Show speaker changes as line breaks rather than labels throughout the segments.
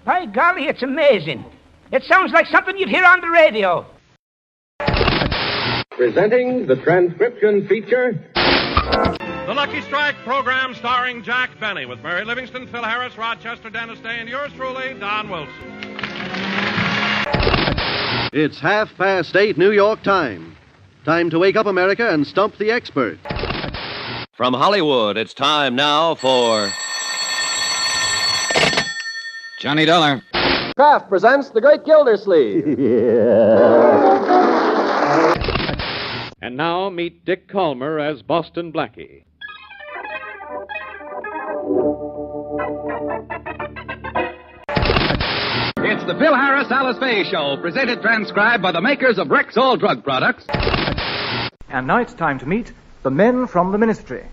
By golly, it's amazing. It sounds like something you'd hear on the radio.
Presenting the transcription feature.
The Lucky Strike program starring Jack Benny with Mary Livingston, Phil Harris, Rochester Dennis Day, and yours truly, Don Wilson.
It's 8:30 New York time. Time to wake up, America, and stump the expert.
From Hollywood, it's time now for Johnny Dollar.
Kraft presents The Great Gildersleeve.
And now meet Dick Calmer as Boston Blackie.
It's the Phil Harris Alice Faye Show, presented transcribed by the makers of Rexall drug products.
And now it's time to meet the men from the ministry.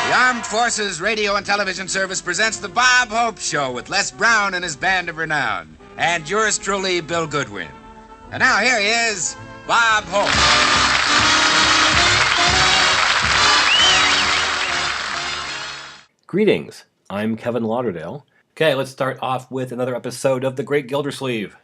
The Armed Forces Radio and Television Service presents the Bob Hope Show with Les Brown and his band of renown. And yours truly, Bill Goodwin. And now here he is, Bob Hope.
Greetings, I'm Kevin Lauderdale. Okay, let's start off with another episode of The Great Gildersleeve.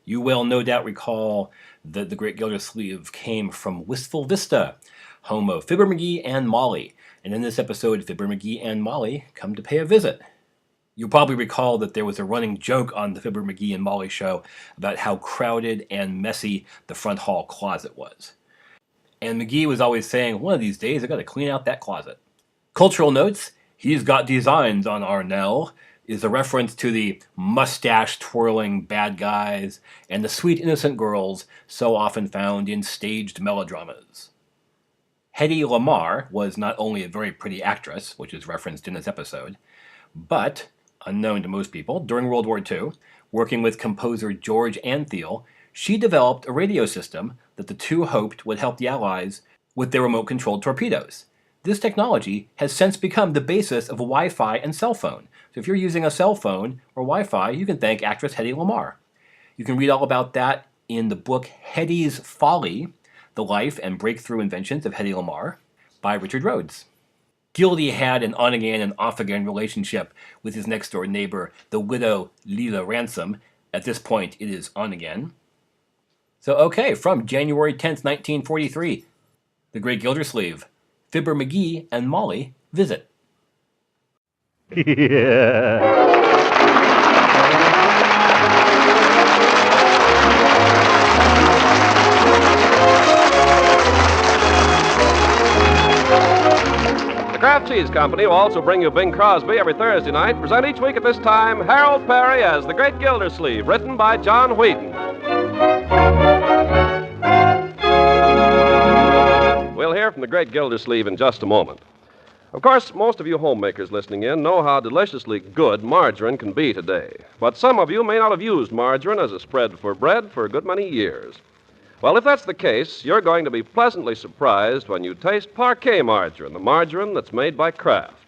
You will no doubt recall that The Great Gildersleeve came from Wistful Vista, home of Fibber McGee and Molly. And in this episode, Fibber McGee and Molly come to pay a visit. You'll probably recall that there was a running joke on the Fibber McGee and Molly show about how crowded and messy the front hall closet was. And McGee was always saying, one of these days I gotta clean out that closet. Cultural notes: he's got designs on Arnell is a reference to the mustache-twirling bad guys and the sweet innocent girls so often found in staged melodramas. Hedy Lamarr was not only a very pretty actress, which is referenced in this episode, but, unknown to most people, during World War II, working with composer George Antheil, she developed a radio system that the two hoped would help the Allies with their remote-controlled torpedoes. This technology has since become the basis of Wi-Fi and cell phone. So if you're using a cell phone or Wi-Fi, you can thank actress Hedy Lamarr. You can read all about that in the book Hedy's Folly, The Life and Breakthrough Inventions of Hedy Lamarr by Richard Rhodes. Gildy had an on-again and off-again relationship with his next-door neighbor, the widow Leela Ransom. At this point, it is on-again. So okay, from January 10th, 1943, The Great Gildersleeve, Fibber McGee and Molly visit.
The Kraft Cheese Company will also bring you Bing Crosby every Thursday night. Present each week at this time Harold Perry as The Great Gildersleeve, written by John Wheaton. We'll hear from The Great Gildersleeve in just a moment. Of course, most of you homemakers listening in know how deliciously good margarine can be today. But some of you may not have used margarine as a spread for bread for a good many years. Well, if that's the case, you're going to be pleasantly surprised when you taste Parquet margarine, the margarine that's made by Kraft.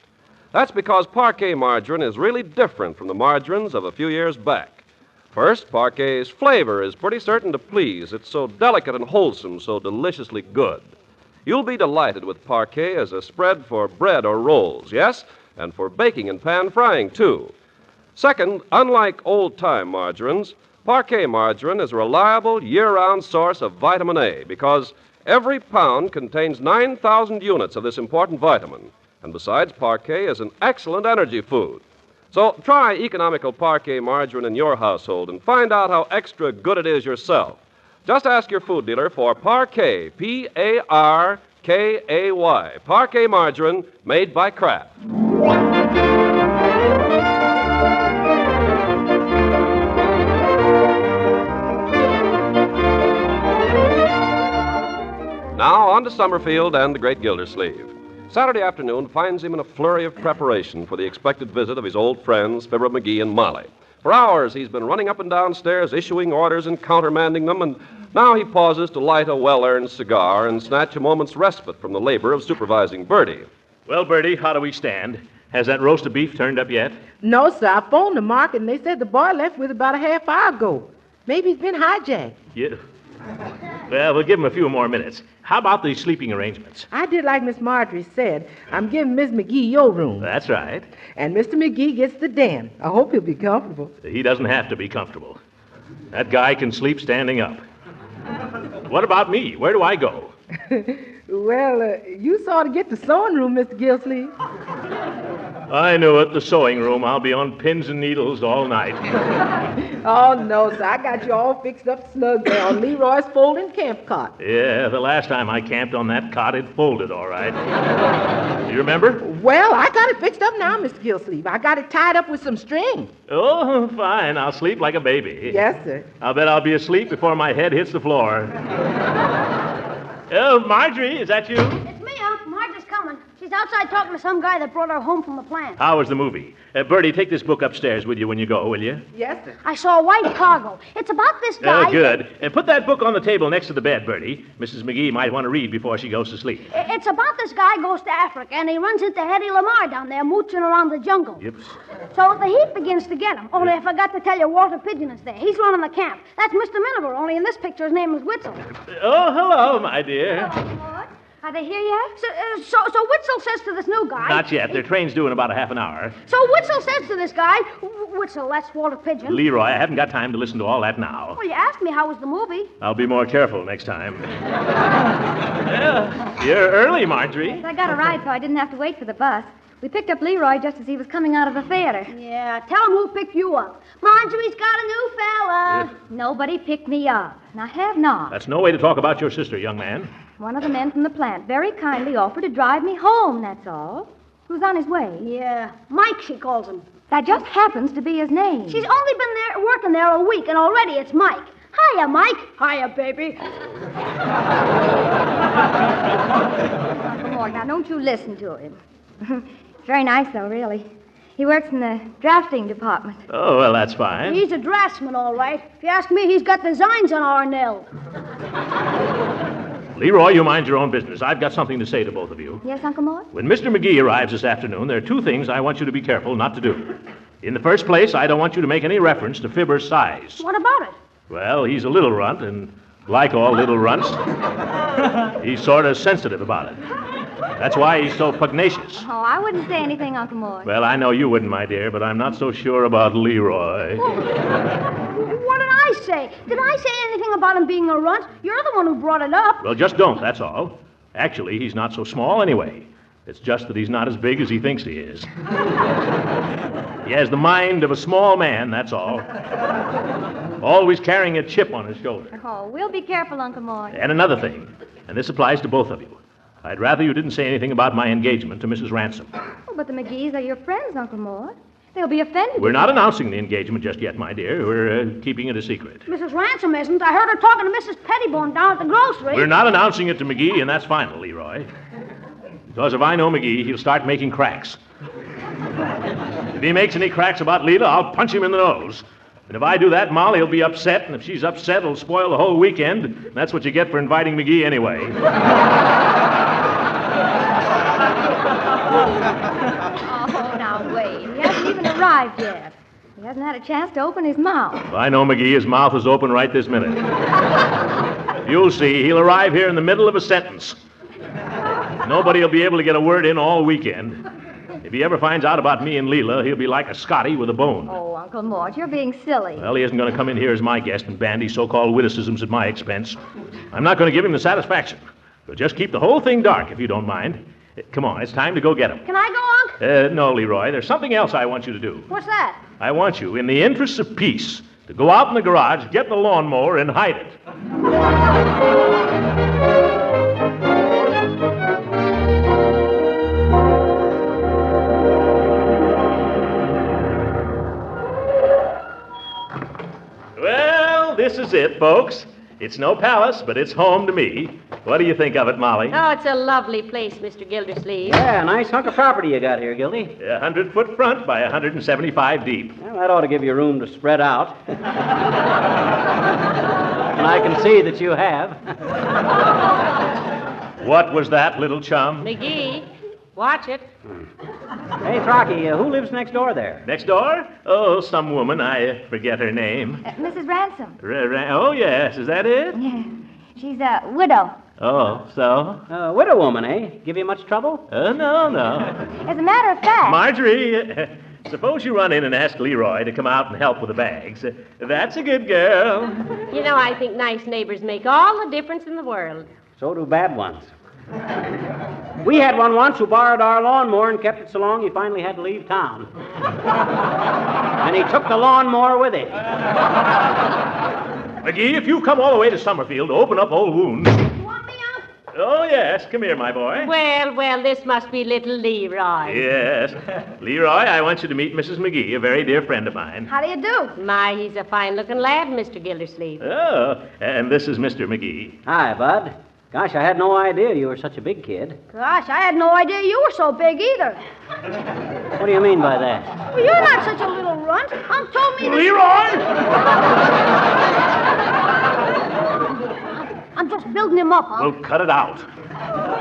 That's because Parquet margarine is really different from the margarines of a few years back. First, Parquet's flavor is pretty certain to please. It's so delicate and wholesome, so deliciously good. You'll be delighted with Parquet as a spread for bread or rolls, yes, and for baking and pan frying, too. Second, unlike old-time margarines, Parquet margarine is a reliable year-round source of vitamin A because every pound contains 9,000 units of this important vitamin. And besides, Parquet is an excellent energy food. So try economical Parquet margarine in your household and find out how extra good it is yourself. Just ask your food dealer for Parquet, P-A-R-K-A-Y, Parquet margarine made by Kraft. Now on to Summerfield and The Great Gildersleeve. Saturday afternoon finds him in a flurry of preparation for the expected visit of his old friends, Fibber McGee and Molly. For hours, he's been running up and down stairs, issuing orders and countermanding them, and now he pauses to light a well-earned cigar and snatch a moment's respite from the labor of supervising Bertie.
Well, Bertie, how do we stand? Has that roast of beef turned up yet?
No, sir. I phoned the market, and they said the boy left with about a half hour ago. Maybe he's been hijacked.
Yeah. Well, we'll give him a few more minutes. How about the sleeping arrangements?
I did like Miss Marjorie said. I'm giving Miss McGee your room.
That's right.
And Mr. McGee gets the den. I hope he'll be comfortable.
He doesn't have to be comfortable. That guy can sleep standing up. What about me? Where do I go?
Well, you saw to get the sewing room, Mr. Gildersleeve.
I knew it, the sewing room. I'll be on pins and needles all night.
Oh, no, sir. I got you all fixed up snug there on Leroy's folding camp cot.
Yeah, the last time I camped on that cot, it folded all right. You remember?
Well, I got it fixed up now, Mr. Gildersleeve. I got it tied up with some string.
Oh, fine. I'll sleep like a baby.
Yes, sir.
I'll bet I'll be asleep before my head hits the floor. Oh, Marjorie, is that you?
It's me, Unc. Marge is coming. She's outside talking to some guy that brought her home from the plant.
How was the movie? Bertie, take this book upstairs with you when you go, will you?
Yes, sir.
I saw a white cargo. It's about this guy.
Oh, good. Put that book on the table next to the bed, Bertie. Mrs. McGee might want to read before she goes to sleep.
It's about this guy goes to Africa, and he runs into Hedy Lamarr down there mooching around the jungle.
Yep.
So the heat begins to get him. Only I forgot to tell you, Walter Pigeon is there. He's running the camp. That's Mr. Miniver, only in this picture his name is Witzel.
Oh, hello, my dear.
Hello, Lord. Are they here yet? So Witzel says to this new guy...
Not yet. Their train's due in about a half an hour.
So Witzel says to this guy... Witzel, that's Walter Pigeon.
Leroy, I haven't got time to listen to all that now.
Well, you asked me how was the movie.
I'll be more careful next time. You're early, Marjorie.
I got a ride, so I didn't have to wait for the bus. We picked up Leroy just as he was coming out of the theater.
Yeah, tell him who picked you up. Marjorie's got a new fella.
Nobody picked me up. And I have not.
That's no way to talk about your sister, young man.
One of the men from the plant very kindly offered to drive me home, that's all. Who's on his way?
Yeah, Mike, she calls him.
That just happens to be his name.
She's only been there working there a week, and already it's Mike. Hiya, Mike. Hiya, baby.
Come on, now don't you listen to him. It's very nice, though, really. He works in the drafting department.
Oh, well, that's fine.
He's a draftsman, all right. If you ask me, he's got designs on our nail.
Leroy, you mind your own business. I've got something to say to both of you.
Yes, Uncle Mort?
When Mr. McGee arrives this afternoon, there are two things I want you to be careful not to do. In the first place, I don't want you to make any reference to Fibber's size.
What about it?
Well, he's a little runt, and like all little runts, he's sort of sensitive about it. That's why he's so pugnacious.
Oh, I wouldn't say anything, Uncle Mort.
Well, I know you wouldn't, my dear, but I'm not so sure about Leroy.
What did I say? Did I say anything about him being a runt? You're the one who brought it up.
Well, just don't, that's all. Actually, he's not so small anyway. It's just that he's not as big as he thinks he is. He has the mind of a small man, that's all. Always carrying a chip on his shoulder.
Oh, we'll be careful, Uncle Mort.
And another thing, and this applies to both of you. I'd rather you didn't say anything about my engagement to Mrs. Ransom.
Oh, but the McGees are your friends, Uncle Mort. They'll be offended.
We're not announcing the engagement just yet, my dear. We're keeping it a secret.
Mrs. Ransom isn't. I heard her talking to Mrs. Pettibone down at the grocery.
We're not announcing it to McGee, and that's final, Leroy. Because if I know McGee, he'll start making cracks. If he makes any cracks about Leela, I'll punch him in the nose. And if I do that, Molly will be upset, and if she's upset, it'll spoil the whole weekend. And that's what you get for inviting McGee anyway.
Oh, now wait. He hasn't even arrived yet. He hasn't had a chance to open his mouth.
If I know McGee, his mouth is open right this minute. You'll see. He'll arrive here in the middle of a sentence. Nobody will be able to get a word in all weekend. If he ever finds out about me and Leela, he'll be like a Scotty with a bone.
Oh, Uncle Mort, you're being silly.
Well, he isn't going to come in here as my guest and bandy so-called witticisms at my expense. I'm not going to give him the satisfaction. So just keep the whole thing dark, if you don't mind. Come on, it's time to go get him.
Can I go, Unc?
No, Leroy. There's something else I want you to do.
What's that?
I want you, in the interests of peace, to go out in the garage, get the lawnmower, and hide it. Well, this is it, folks. It's no palace, but it's home to me. What do you think of it, Molly?
Oh, it's a lovely place, Mr. Gildersleeve.
Yeah, nice hunk of property you got here, Gildy.
100-foot front by 175 deep.
Well, that ought to give you room to spread out. And I can see that you have.
What was that, little chum?
McGee, watch it.
Hey, Throcky, who lives next door there?
Next door? Oh, some woman. I forget her name.
Mrs. Ransom.
Oh, yes. Is that it?
Yeah. She's a widow.
Oh, so? Widow woman, eh? Give you much trouble?
No.
As a matter of fact...
Marjorie, suppose you run in and ask Leroy to come out and help with the bags. That's a good girl.
You know, I think nice neighbors make all the difference in the world.
So do bad ones. We had one once who borrowed our lawnmower and kept it so long he finally had to leave town. And he took the lawnmower with him.
McGee, if you come all the way to Summerfield to open up old wounds...
You want me out?
Oh, yes. Come here, my boy.
Well, this must be little Leroy.
Yes. Leroy, I want you to meet Mrs. McGee, a very dear friend of mine.
How do you do?
My, he's a fine-looking lad, Mr. Gildersleeve.
Oh, and this is Mr. McGee.
Hi, Bud. Gosh, I had no idea you were such a big kid.
Gosh, I had no idea you were so big either.
What do you mean by that?
Well, you're not such a little runt. Unc told me that...
Leroy!
I'm just building him up,
Well, cut it out.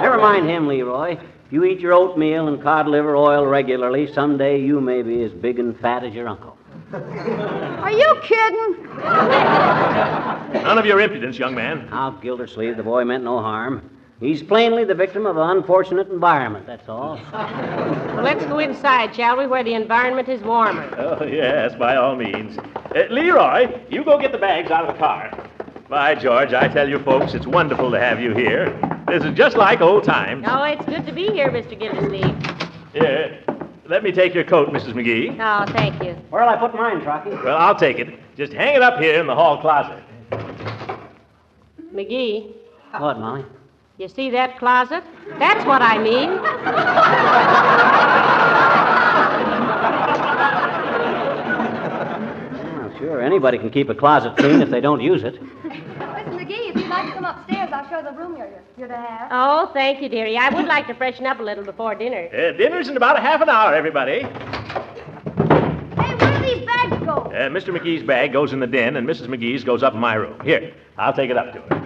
Never mind him, Leroy. If you eat your oatmeal and cod liver oil regularly, someday you may be as big and fat as your uncle.
Are you kidding?
None of your impudence, young man.
Now, Gildersleeve, the boy meant no harm. He's plainly the victim of an unfortunate environment, that's all.
Well, let's go inside, shall we, where the environment is warmer.
Oh, yes, by all means. Leroy, you go get the bags out of the car. By George, I tell you folks, it's wonderful to have you here. This is just like old times.
Oh, it's good to be here, Mr. Gildersleeve.
Yeah. Let me take your coat, Mrs. McGee.
Oh, thank you.
Where'll I put mine, Trocky?
Well, I'll take it. Just hang it up here in the hall closet.
McGee,
What, Molly?
you see that closet? That's what I mean.
Oh, sure, anybody can keep a closet clean if they don't use it.
Listen, McGee, if you'd like to come upstairs, I'll show the room you're to have.
Oh, thank you, dearie. I would like to freshen up a little before dinner.
Dinner's in about a half an hour, everybody.
Hey, where do these bags go?
Mr. McGee's bag goes in the den, and Mrs. McGee's goes up in my room. Here, I'll take it up to her.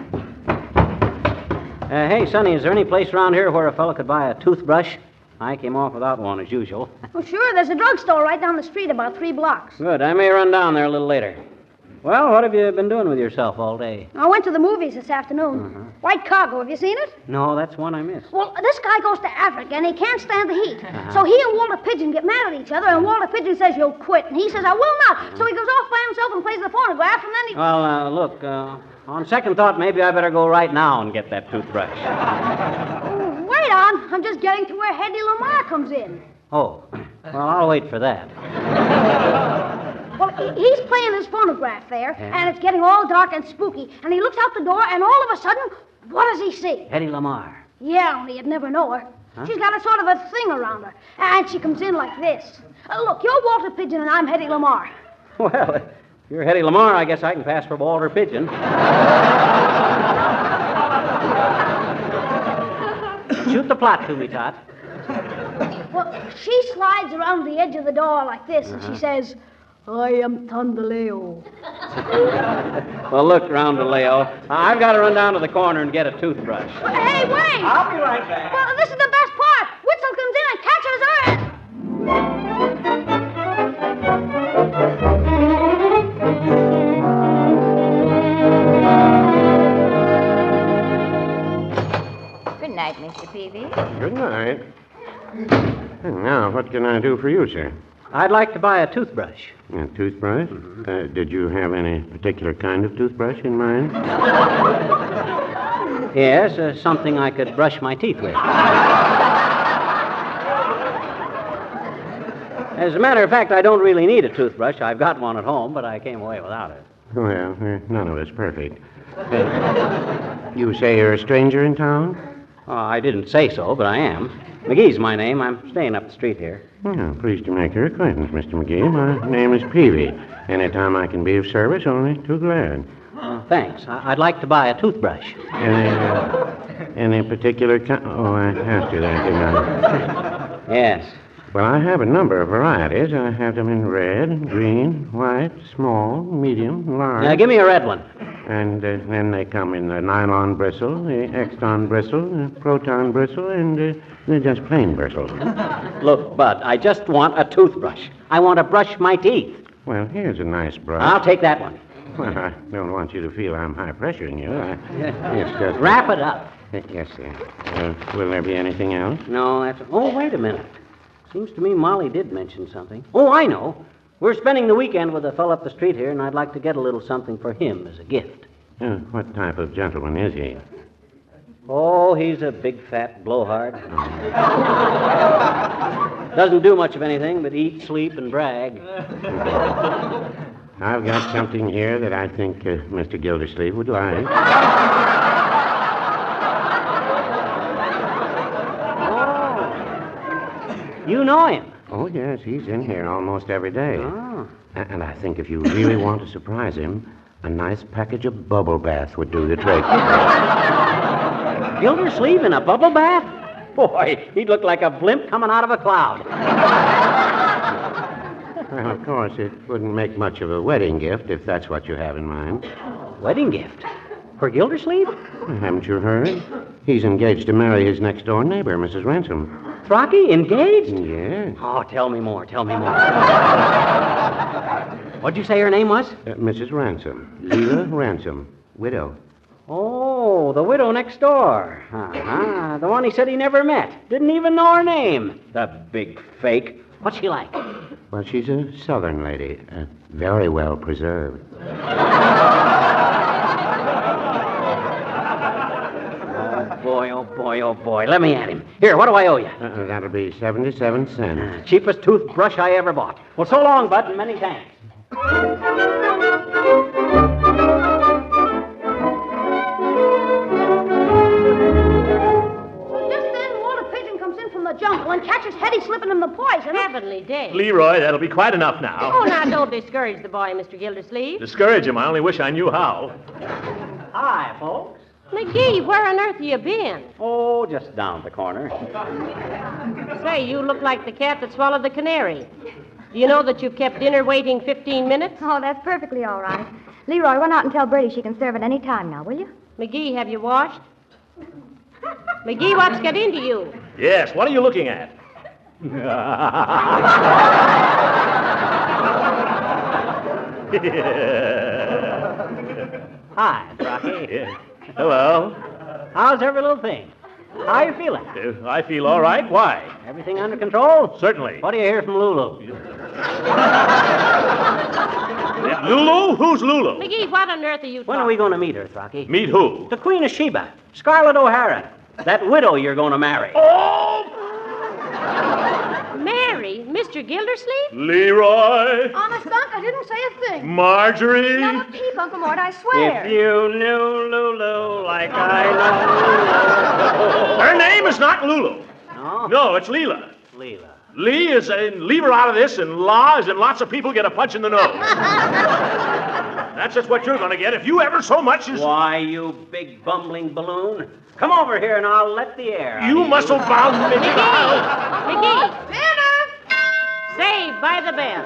Hey, Sonny, is there any place around here where a fellow could buy a toothbrush? I came off without one, as usual.
Well, sure, there's a drugstore right down the street about 3 blocks.
Good, I may run down there a little later. Well, what have you been doing with yourself all day?
I went to the movies this afternoon. White Cargo, have you seen it?
No, that's one I missed.
Well, this guy goes to Africa, and he can't stand the heat. So he and Walter Pigeon get mad at each other, and Walter Pigeon says, "You'll quit." And he says, "I will not." So he goes off by himself and plays the phonograph, and then he...
Well, look, on second thought, maybe I better go right now and get that toothbrush.
Wait on. I'm just getting to where Hedy Lamarr comes in.
Oh, well, I'll wait for that.
Well, he's playing his phonograph there, and it's getting all dark and spooky, and he looks out the door, and all of a sudden, what does he see?
Hedy Lamarr.
Yeah, only you'd never know her.
Huh?
She's got a sort of a thing around her, and she comes in like this. Look, you're Walter Pigeon, and I'm Hedy Lamarr.
Well, if you're Hedy Lamarr, I guess I can pass for Walter Pigeon. Shoot the plot to me, Tot.
Well, she slides around the edge of the door like this, and she says, "I am Tandaleo."
Well, look, Roundaleo, I've got to run down to the corner and get a toothbrush.
Hey, wait!
I'll be right back.
Well, this is the best part. Witzel comes in and catches her.
Good night, Mr. Peavy.
Good night. And now, what can I do for you, sir?
I'd like to buy a toothbrush.
A toothbrush? Did you have any particular kind of toothbrush in mind?
Yes, something I could brush my teeth with. As a matter of fact, I don't really need a toothbrush. I've got one at home, but I came away without it.
Well, none of us perfect. You say you're a stranger in town?
I didn't say so, but I am. McGee's my name. I'm staying up the street here.
Well, pleased to make your acquaintance, Mr. McGee. My name is Peavy. Anytime I can be of service, only too glad.
Thanks. I'd like to buy a toothbrush.
Any particular kind? Oh, I asked you that, didn't I?
Yes.
Well, I have a number of varieties. I have them in red, green, white, small, medium, large.
Now, give me a red one.
And then they come in the nylon bristle, the exton bristle, the proton bristle, and the just plain bristle.
Look, Bud, I just want a toothbrush. I want to brush my teeth.
Well, here's a nice brush.
I'll take that one.
Well, I don't want you to feel I'm high-pressuring you. It's just...
Wrap it up.
Yes, sir. Will there be anything else?
No, that's... Oh, wait a minute. Seems to me Molly did mention something. Oh, I know. We're spending the weekend with a fellow up the street here, and I'd like to get a little something for him as a gift.
What type of gentleman is he?
Oh, he's a big, fat blowhard. Doesn't do much of anything but eat, sleep, and brag.
I've got something here that I think Mr. Gildersleeve would like.
Oh. You know him?
Oh, yes, he's in here almost every day.
Oh.
And I think if you really want to surprise him, a nice package of bubble bath would do the trick.
Gildersleeve in a bubble bath? Boy, he'd look like a blimp coming out of a cloud.
Well, of course, it wouldn't make much of a wedding gift if that's what you have in mind.
Wedding gift? For Gildersleeve?
Haven't you heard? He's engaged to marry his next-door neighbor, Mrs. Ransom.
Rocky, engaged?
Yes.
Oh, tell me more. What'd you say her name was?
Mrs. Ransom. Leila Ransom. Widow.
Oh, the widow next door. Uh-huh. The one he said he never met. Didn't even know her name. The big fake. What's she like?
Well, she's a southern lady. Very well preserved.
Oh, boy. Let me at him. Here, what do I owe you?
That'll be 77 cents.
Cheapest toothbrush I ever bought. Well, so long, Bud, and many thanks.
The jungle and catches Hetty slipping him the poison.
Heavenly day.
Leroy, that'll be quite enough now.
Oh, now, don't discourage the boy, Mr. Gildersleeve.
Discourage him. I only wish I knew how.
Hi, folks.
McGee, where on earth have you been?
Oh, just down the corner.
Say, you look like the cat that swallowed the canary. Do you know that you've kept dinner waiting 15 minutes?
Oh, that's perfectly all right. Leroy, run out and tell Bertie she can serve at any time now, will you?
McGee, have you washed? McGee, what's got into you?
Yes, what are you looking at?
Hi, Rocky.
Hello.
How's every little thing? How you feeling?
I feel all right. Why?
Everything under control?
Certainly.
What do you hear from Lulu?
Lulu? Who's Lulu?
McGee, what on earth are you talking?
When are we going to meet her, Rocky?
Meet who?
The Queen of Sheba, Scarlett O'Hara. That widow you're going to marry.
Oh!
Mary? Mr. Gildersleeve?
Leroy?
Honest, Unc, I didn't say a thing.
Marjorie?
Not a peep, Uncle Mort, I swear.
If you knew Lulu like I know.
Her name is not Lulu.
No?
No, it's Leela.
Leela.
Lee is in leave her out of this, and La is in lots of people get a punch in the nose. That's just what you're going to get if you ever so much as...
Why, you big bumbling balloon. Come over here and I'll let the air out.
You muscle-bound midget.
McGee! Dinner! Saved by the bell.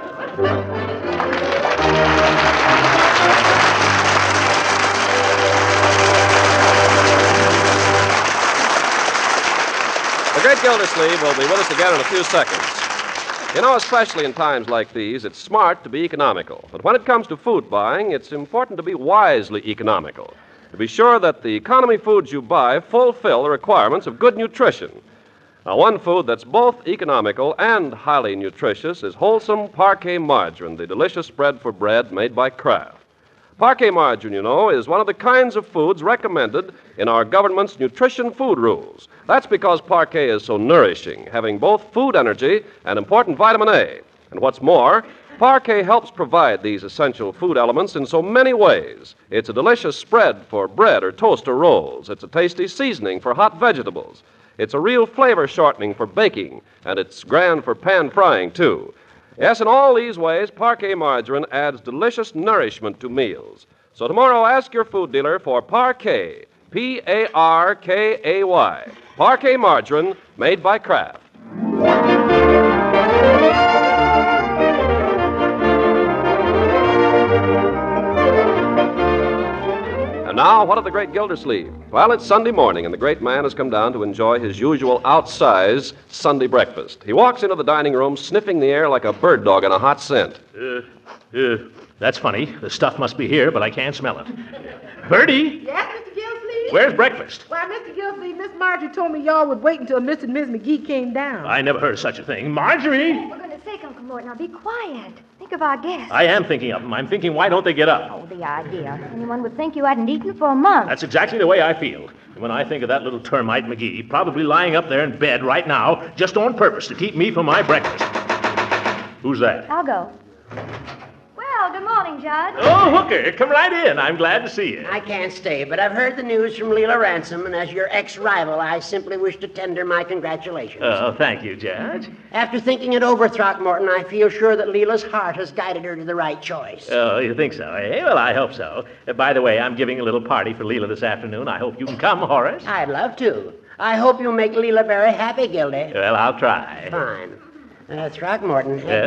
The Great Gildersleeve will be with us again in a few seconds. You know, especially in times like these, it's smart to be economical. But when it comes to food buying, it's important to be wisely economical. To be sure that the economy foods you buy fulfill the requirements of good nutrition. Now, one food that's both economical and highly nutritious is wholesome Parquet margarine, the delicious spread for bread made by Kraft. Parquet margarine, you know, is one of the kinds of foods recommended in our government's nutrition food rules. That's because Parquet is so nourishing, having both food energy and important vitamin A. And what's more, Parquet helps provide these essential food elements in so many ways. It's a delicious spread for bread or toast or rolls. It's a tasty seasoning for hot vegetables. It's a real flavor shortening for baking, and it's grand for pan frying, too. Yes, in all these ways, Parquet margarine adds delicious nourishment to meals. So tomorrow, ask your food dealer for Parquet, P-A-R-K-A-Y. Parquet margarine made by Kraft. And now, what of the Great Gildersleeve? Well, it's Sunday morning, and the great man has come down to enjoy his usual outsized Sunday breakfast. He walks into the dining room, sniffing the air like a bird dog on a hot scent.
That's funny. The stuff must be here, but I can't smell it. Bertie,
Yes, Mr. Gildersleeve?
where's breakfast?
Why, Mr. Gildersleeve, Miss Marjorie told me y'all would wait until Mr. and Miss McGee came down.
I never heard of such a thing. Marjorie!
For goodness sake, Uncle Mort, now be quiet. Think of our guests.
I am thinking of them. I'm thinking, why don't they get up?
Oh, the idea. Anyone would think you hadn't eaten for a month.
That's exactly the way I feel. And when I think of that little termite McGee, probably lying up there in bed right now, just on purpose to keep me from my breakfast. Who's that?
I'll go. Well, good morning, Judge.
Oh, Hooker, come right in. I'm glad to see you.
I can't stay, but I've heard the news from Leela Ransom, and as your ex-rival, I simply wish to tender my congratulations.
Oh, thank you, Judge.
After thinking it over, Throckmorton, I feel sure that Leela's heart has guided her to the right choice.
Oh, you think so, eh? Well, I hope so. By the way, I'm giving a little party for Leela this afternoon. I hope you can come, Horace.
I'd love to. I hope you'll make Leela very happy, Gildy.
Well, I'll try.
Fine. Throckmorton,
Yeah?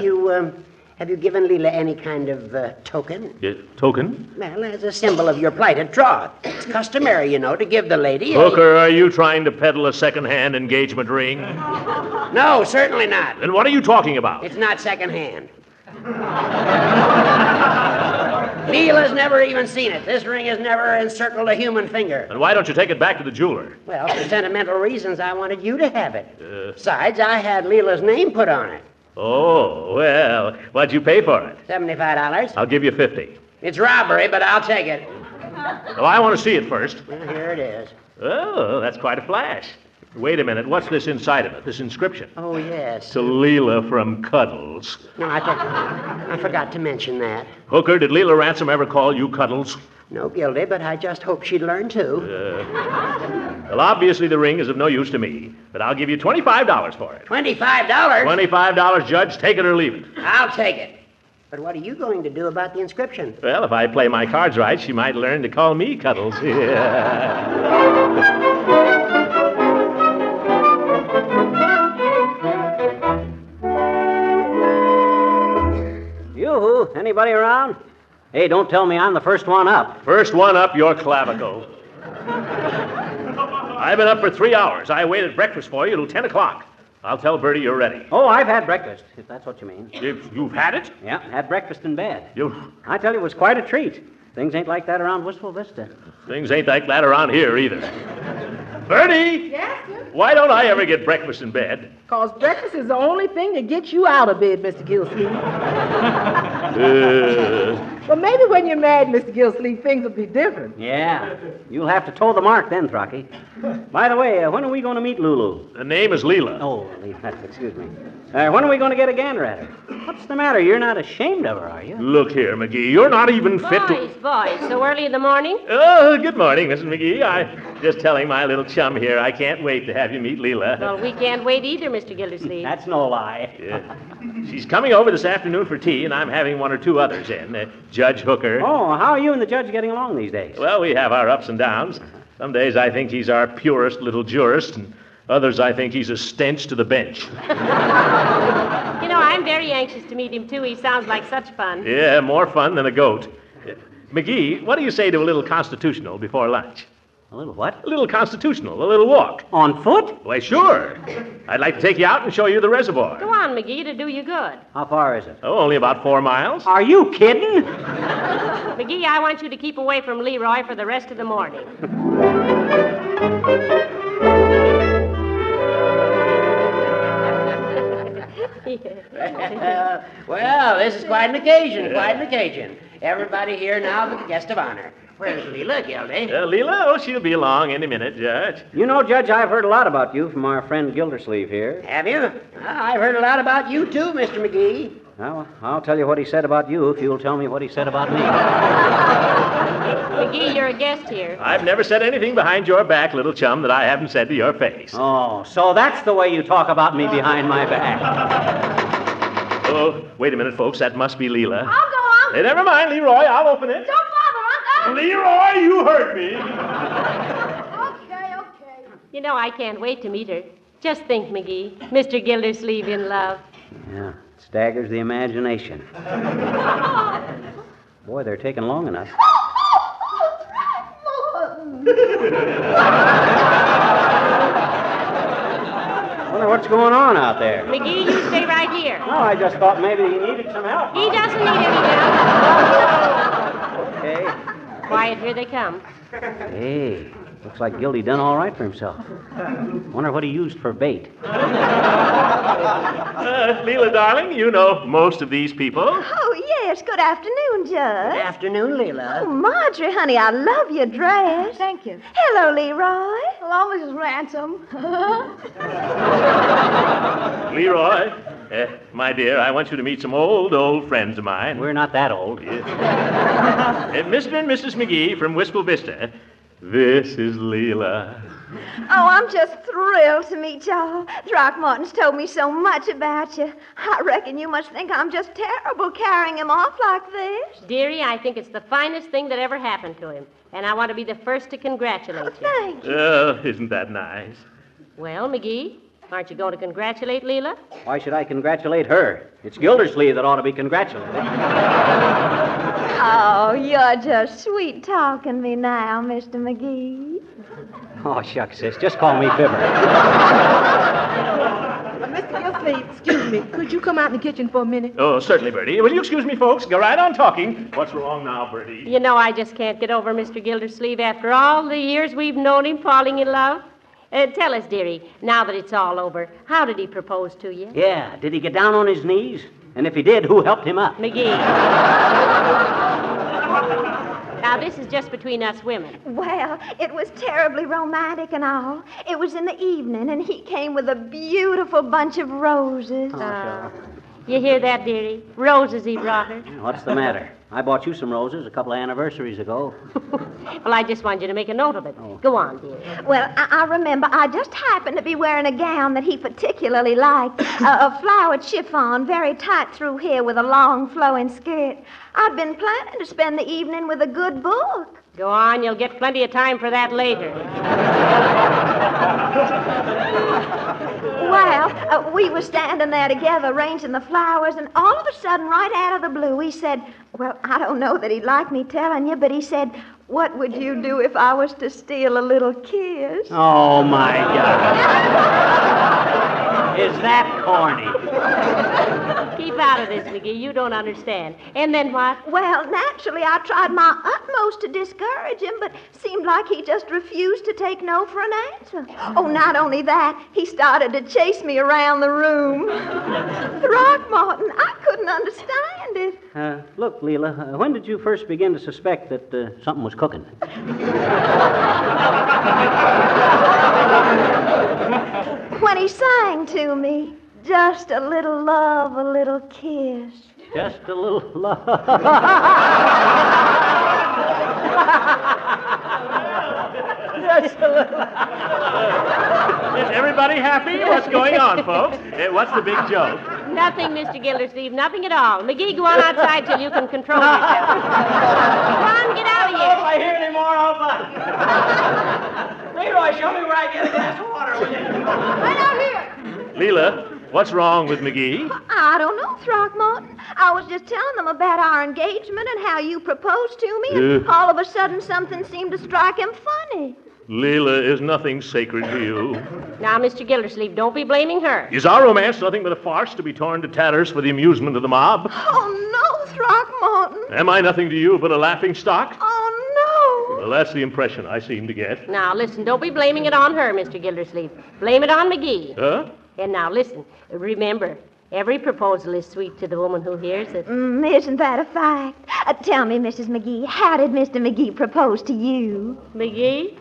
have you given Leela any kind of token?
Token?
Well, as a symbol of your plighted troth. It's customary, you know, to give the lady
Hooker, are you trying to peddle a second-hand engagement ring?
No, certainly not.
Then what are you talking about?
It's not second-hand. Leela's never even seen it. This ring has never encircled a human finger.
And why don't you take it back to the jeweler?
Well, for sentimental reasons, I wanted you to have it. Besides, I had Leela's name put on it.
Oh, well, what'd you pay for it?
$75.
I'll give you 50.
It's robbery, but I'll take it.
Well, I want to see it first.
Well, here it is.
Oh, that's quite a flash. Wait a minute. What's this inside of it, this inscription?
Oh, yes.
To Leela from Cuddles.
No, I forgot to mention that.
Hooker, did Leela Ransom ever call you Cuddles?
No, Gildy, but I just hope she'd learn to.
Well, obviously the ring is of no use to me, but I'll give you $25 for it.
$25?
$25, Judge. Take it or leave it.
I'll take it. But what are you going to do about the inscription?
Well, if I play my cards right, she might learn to call me Cuddles.
Yoo-hoo, anybody around? Hey, don't tell me I'm the first one up.
First one up, your clavicle. I've been up for 3 hours. I waited breakfast for you till 10 o'clock. I'll tell Bertie you're ready.
Oh, I've had breakfast, if that's what you mean.
You've had it?
Yeah, had breakfast in bed. I tell you, it was quite a treat. Things ain't like that around Wistful Vista.
Things ain't like that around here either. Bertie!
Yes, sir?
Why don't I ever get breakfast in bed?
Because breakfast is the only thing that gets you out of bed, Mr. Gildersleeve. Well, maybe when you're married, Mr. Gildersleeve, things will be different.
Yeah, you'll have to toe the mark then, Throcky. By the way, when are we going to meet Lulu?
The name is Leela.
Oh, excuse me. When are we going to get a gander at her? What's the matter? You're not ashamed of her, are you?
Look here, McGee. You're not even fit to...
Boys, so early in the morning?
Oh, good morning, Mrs. McGee. I'm just telling my little chum here I can't wait to have you meet Leela.
Well, we can't wait either, Mr. Gildersleeve.
That's no lie.
Yeah. She's coming over this afternoon for tea, and I'm having one or two others in. Judge Hooker.
Oh, how are you and the judge getting along these days?
Well, we have our ups and downs. Some days I think he's our purest little jurist, and others I think he's a stench to the bench.
You know, I'm very anxious to meet him, too. He sounds like such fun.
Yeah, more fun than a goat. McGee, what do you say to a little constitutional before lunch?
A little what?
A little constitutional, a little walk.
On foot?
Why, sure. I'd like to take you out and show you the reservoir.
Go on, McGee, to do you good.
How far is it?
Oh, only about 4 miles.
Are you kidding?
McGee, I want you to keep away from Leroy for the rest of the morning.
Well, this is quite an occasion, Everybody here now but the guest of honor. Where's Leela, Gildy?
Leela? Oh, she'll be along any minute, Judge.
You know, Judge, I've heard a lot about you from our friend Gildersleeve here.
Have you? I've heard a lot about you, too, Mr. McGee.
Well, I'll tell you what he said about you if you'll tell me what he said about me.
McGee, you're a guest here.
I've never said anything behind your back, little chum, that I haven't said to your face.
Oh, so that's the way you talk about me behind my back.
Oh, wait a minute, folks. That must be Leela.
I'll go, Uncle.
Hey, never mind, Leroy. I'll open it.
Don't bother, Uncle.
Leroy, you hurt me.
Okay.
You know, I can't wait to meet her. Just think, McGee. Mr. Gildersleeve in love.
Yeah, staggers the imagination. Boy, they're taking long enough. Well, wonder what's going on out there.
McGee, you stay right here.
No, I just thought maybe he needed some help.
He doesn't need any help.
Okay.
Quiet, here they come.
Hey, looks like Gildy done all right for himself. Wonder what he used for bait.
Leela, darling, you know most of these people.
Oh, yes. Good afternoon, Judge.
Good afternoon, Leela.
Oh, Marjorie, honey, I love your dress.
Thank you.
Hello, Leroy.
Hello, Mrs. Ransom.
Leroy, my dear, I want you to meet some old friends of mine.
We're not that old.
Mr. and Mrs. McGee from Wistful Vista. This is Leela.
Oh, I'm just thrilled to meet y'all. Throckmorton's told me so much about you. I reckon you must think I'm just terrible carrying him off like this.
Dearie, I think it's the finest thing that ever happened to him. And I want to be the first to congratulate you.
Thank you.
Isn't that nice?
Well, McGee, aren't you going to congratulate Leela?
Why should I congratulate her? It's Gildersleeve that ought to be congratulated.
Oh, you're just sweet-talking me now, Mr. McGee.
Oh, shucks, sis. Just call me Fibber.
Mr. Gildersleeve, excuse me. Could you come out in the kitchen for a minute?
Oh, certainly, Bertie. Will you excuse me, folks? Go right on talking. What's wrong now, Bertie?
You know, I just can't get over Mr. Gildersleeve after all the years we've known him falling in love. Tell us, dearie, now that it's all over, how did he propose to you?
Yeah, did he get down on his knees? And if he did, who helped him up?
McGee. Now, this is just between us women.
Well, it was terribly romantic and all. It was in the evening, and he came with a beautiful bunch of roses.
Oh, sure.
You hear that, dearie? Roses he brought her.
What's the matter? I bought you some roses a couple of anniversaries ago.
Well, I just wanted you to make a note of it. Oh. Go on, dear.
Well, I remember I just happened to be wearing a gown that he particularly liked, a flowered chiffon, very tight through here with a long flowing skirt. I'd been planning to spend the evening with a good book.
Go on, you'll get plenty of time for that later.
Well, we were standing there together arranging the flowers, and all of a sudden, right out of the blue, he said, well, I don't know that he'd like me telling you, but he said, what would you do if I was to steal a little kiss?
Oh, my God. Is that corny?
Keep out of this, McGee. You don't understand. And then what?
Well, naturally, I tried my utmost to discourage him, but seemed like he just refused to take no for an answer. Oh, not only that, he started to chase me around the room. Throckmorton, I couldn't understand it.
Look, Leela, when did you first begin to suspect that something was cooking?
When he sang to me, just a little love, a little kiss.
Just a little love.
Just a little. Is everybody happy? What's going on, folks? What's the big joke?
Nothing, Mr. Gildersleeve, nothing at all. McGee, go on outside till you can control yourself. Come on, get out of here.
If I hear any more, I'll bust. Leroy, show me where I get a glass of water, will you?
Right out here.
Leela, what's wrong with McGee?
I don't know, Throckmorton. I was just telling them about our engagement and how you proposed to me, and all of a sudden something seemed to strike him funny.
Leela, is nothing sacred to you?
Now, Mr. Gildersleeve, don't be blaming her.
Is our romance nothing but a farce to be torn to tatters for the amusement of the mob?
Oh, no, Throckmorton.
Am I nothing to you but a laughing stock?
Oh, no.
Well, that's the impression I seem to get.
Now, listen, don't be blaming it on her, Mr. Gildersleeve. Blame it on McGee.
Huh?
And now, listen, remember, every proposal is sweet to the woman who hears it.
Isn't that a fact? Tell me, Mrs. McGee, how did Mr. McGee propose to you?
McGee?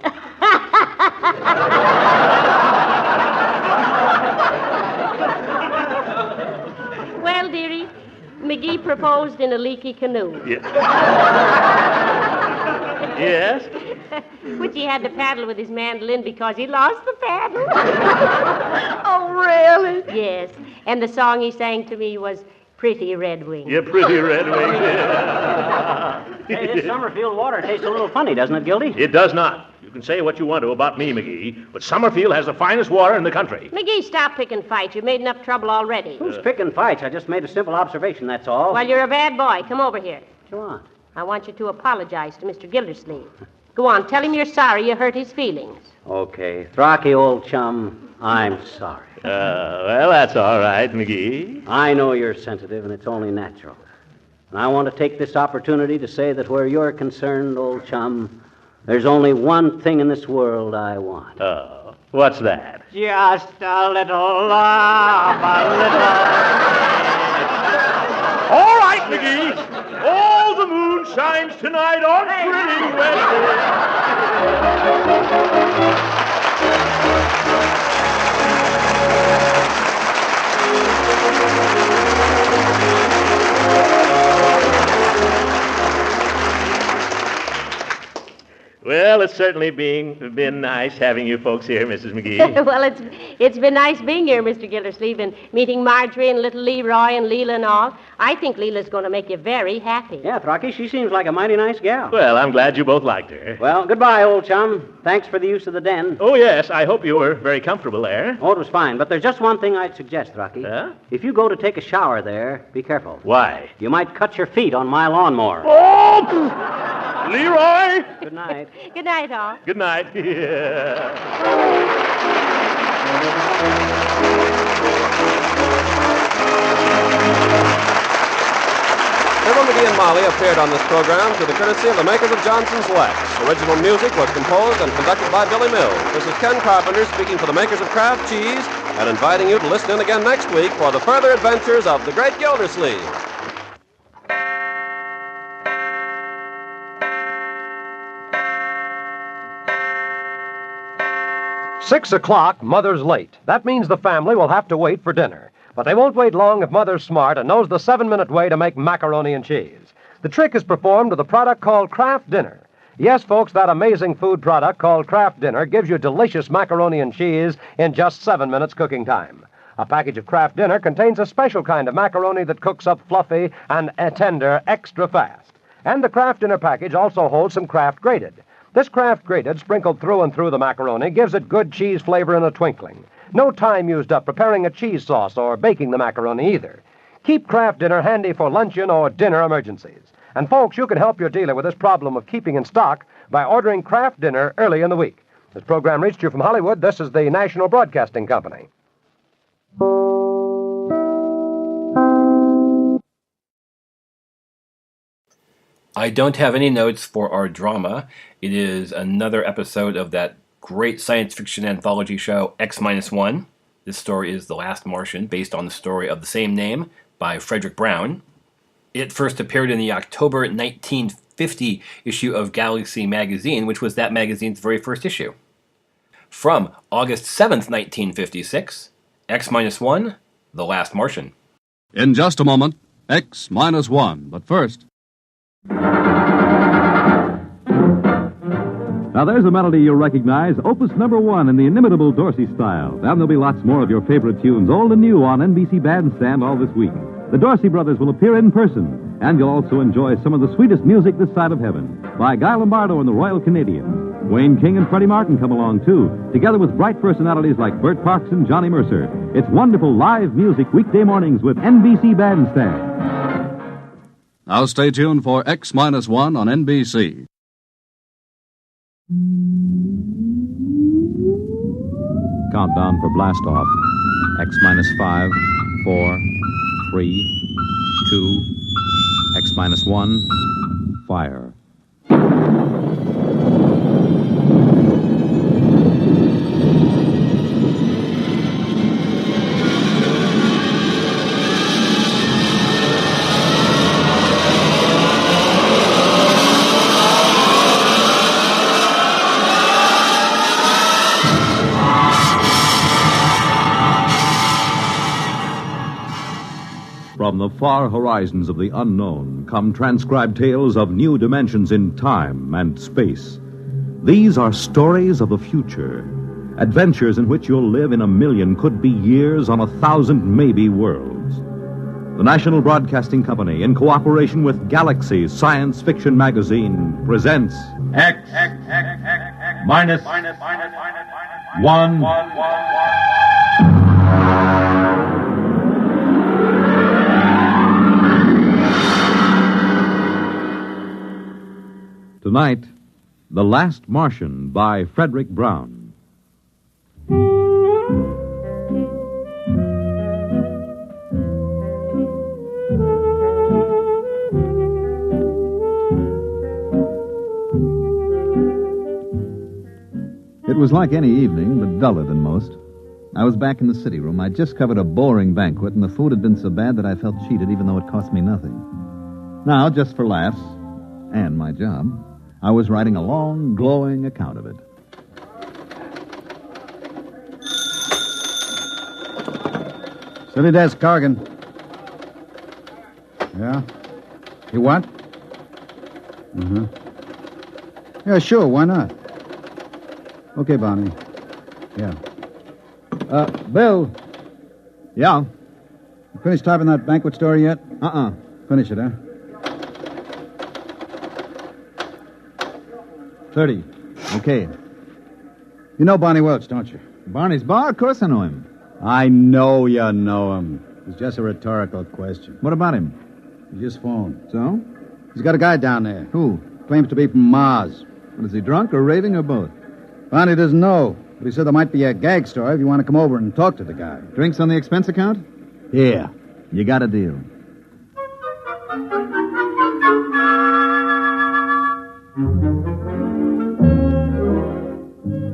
Well, dearie, McGee proposed in a leaky canoe.
Yeah. Yes?
Which he had to paddle with his mandolin because he lost the paddle.
Oh, really?
Yes. And the song he sang to me was Pretty Red Wings.
Yeah, Pretty Red Wings.
Hey, this Summerfield water tastes a little funny, doesn't it, Gildy?
It does not. You can say what you want to about me, McGee, but Summerfield has the finest water in the country.
McGee, stop picking fights. You've made enough trouble already.
Who's picking fights? I just made a simple observation, that's all.
Well, you're a bad boy. Come over here.
What you want?
I want you to apologize to Mr. Gildersleeve. Go on, tell him you're sorry you hurt his feelings.
Okay. Throcky, old chum, I'm sorry.
Well, that's all right, McGee.
I know you're sensitive, and it's only natural. And I want to take this opportunity to say that where you're concerned, old chum, there's only one thing in this world I want.
Oh, what's that?
Just a little love, a
All right, McGee. All the moon shines tonight on pretty Well, it's certainly been nice having you folks here, Mrs. McGee.
Well, it's been nice being here, Mr. Gildersleeve, and meeting Marjorie and little Leroy and Leela and all. I think Leela's going to make you very happy.
Yeah, Throcky, she seems like a mighty nice gal.
Well, I'm glad you both liked her.
Well, goodbye, old chum. Thanks for the use of the den.
Oh, yes, I hope you were very comfortable there.
Oh, it was fine, but there's just one thing I'd suggest, Throcky.
Huh?
If you go to take a shower there, be careful.
Why?
You might cut your feet on my lawnmower.
Oh! Leroy!
Good night.
Good night, all.
Good night.
Fibber McGee and Molly appeared on this program through the courtesy of the makers of Johnson's Wax. Original music was composed and conducted by Billy Mills. This is Ken Carpenter speaking for the makers of Kraft Cheese and inviting you to listen in again next week for the further adventures of the Great Gildersleeve.
Six o'clock, Mother's late. That means the family will have to wait for dinner. But they won't wait long if Mother's smart and knows the 7-minute way to make macaroni and cheese. The trick is performed with a product called Kraft Dinner. Yes, folks, that amazing food product called Kraft Dinner gives you delicious macaroni and cheese in just 7 minutes cooking time. A package of Kraft Dinner contains a special kind of macaroni that cooks up fluffy and tender extra fast. And the Kraft Dinner package also holds some Kraft Grated. This Kraft Grated, sprinkled through and through the macaroni, gives it good cheese flavor in a twinkling. No time used up preparing a cheese sauce or baking the macaroni either. Keep Kraft Dinner handy for luncheon or dinner emergencies. And folks, you can help your dealer with this problem of keeping in stock by ordering Kraft Dinner early in the week. This program reached you from Hollywood. This is the National Broadcasting Company.
I don't have any notes for our drama. It is another episode of that great science fiction anthology show, X-1. This story is The Last Martian, based on the story of the same name by Fredric Brown. It first appeared in the October 1950 issue of Galaxy magazine, which was that magazine's very first issue. From August 7th, 1956, X-1, The Last Martian.
In just a moment, X-1, but first...
Now, there's a melody you'll recognize, Opus number 1 in the inimitable Dorsey style. Then there'll be lots more of your favorite tunes, old and new, on NBC Bandstand all this week. The Dorsey brothers will appear in person, and you'll also enjoy some of the sweetest music this side of heaven by Guy Lombardo and the Royal Canadians. Wayne King and Freddie Martin come along, too, together with bright personalities like Bert Parks and Johnny Mercer. It's wonderful live music weekday mornings with NBC Bandstand.
Now stay tuned for X-1 on NBC.
Countdown for blast-off. X-5, 4, 3, 2, X-1, fire. From the far horizons of the unknown come transcribed tales of new dimensions in time and space. These are stories of the future, adventures in which you'll live in a million, could be years, on 1,000 maybe worlds. The National Broadcasting Company, in cooperation with Galaxy Science Fiction Magazine, presents X-1. Tonight, The Last Martian by Fredric Brown.
was like any evening, but duller than most. I was back in the city room. I'd just covered a boring banquet, and the food had been so bad that I felt cheated even though it cost me nothing. Now, just for laughs, and my job, I was writing a long, glowing account of it.
City desk, Corrigan. Yeah? You what? Mm-hmm. Yeah, sure, why not? Okay, Barney. Yeah. Bill.
Yeah?
You finished typing that banquet story yet? Finish it, huh? 30.
Okay.
You know Barney Welch, don't you?
Barney's bar? Of course I know him.
I know you know him. It's just a rhetorical question.
What about him?
He just phoned.
So?
He's got a guy down there.
Who?
Claims to be from Mars.
What, is he drunk or raving or both?
Barney doesn't know, but he said there might be a gag story if you want to come over and talk to the guy.
Drinks on the expense account?
Yeah.
You got a deal.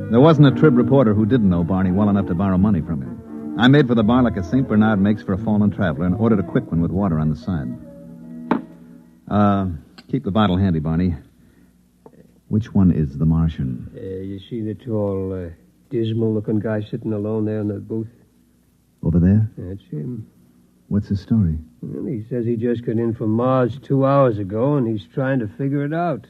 There wasn't a Trib reporter who didn't know Barney well enough to borrow money from him. I made for the bar like a St. Bernard makes for a fallen traveler and ordered a quick one with water on the side. Keep the bottle handy, Barney. Which one is the Martian?
You see the tall, dismal-looking guy sitting alone there in the booth?
Over there?
That's him.
What's his story?
Well, he says he just got in from Mars 2 hours ago, and he's trying to figure it out.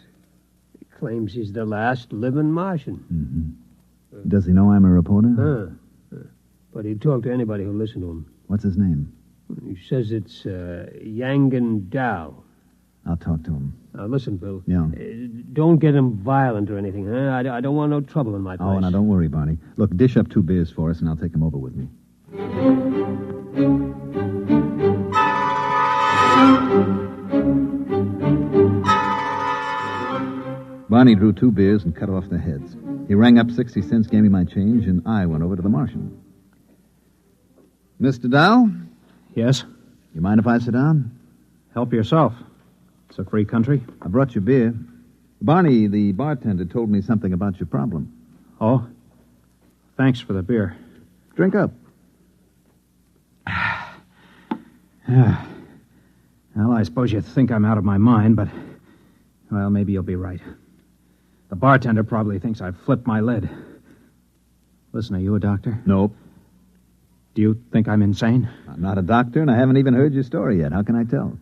He claims he's the last living Martian.
Mm-hmm. Does he know I'm a reporter?
But he'd talk to anybody who'll listen to him.
What's his name?
He says it's Yangan Dow.
I'll talk to him.
Now, listen, Bill.
Yeah.
Don't get him violent or anything, huh? I don't want no trouble in my place.
Oh, now don't worry, Barney. Look, dish up 2 beers for us, and I'll take him over with me. Barney drew 2 beers and cut off the heads. He rang up 60 cents, gave me my change, and I went over to the Martian. Mr. Dow?
Yes?
You mind if I sit down?
Help yourself. It's a free country.
I brought you beer. Barney, the bartender, told me something about your problem.
Oh? Thanks for the beer.
Drink up.
Well, I suppose you think I'm out of my mind, but, well, maybe you'll be right. The bartender probably thinks I've flipped my lid. Listen, are you a doctor?
Nope.
Do you think I'm insane?
I'm not a doctor, and I haven't even heard your story yet. How can I tell?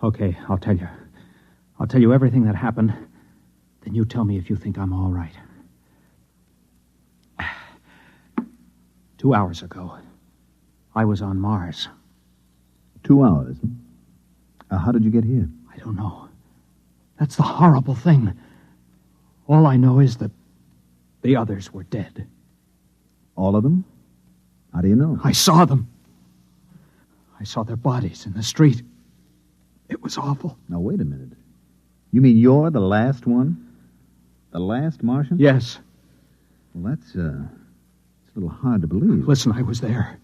Okay, I'll tell you. I'll tell you everything that happened. Then you tell me if you think I'm all right. 2 hours ago, I was on Mars.
2 hours? How did you get here?
I don't know. That's the horrible thing. All I know is that the others were dead.
All of them? How do you know?
I saw them. I saw their bodies in the street. It was awful.
Now, wait a minute. You mean you're the last one? The last Martian?
Yes.
Well, it's a little hard to believe.
Listen, I was there.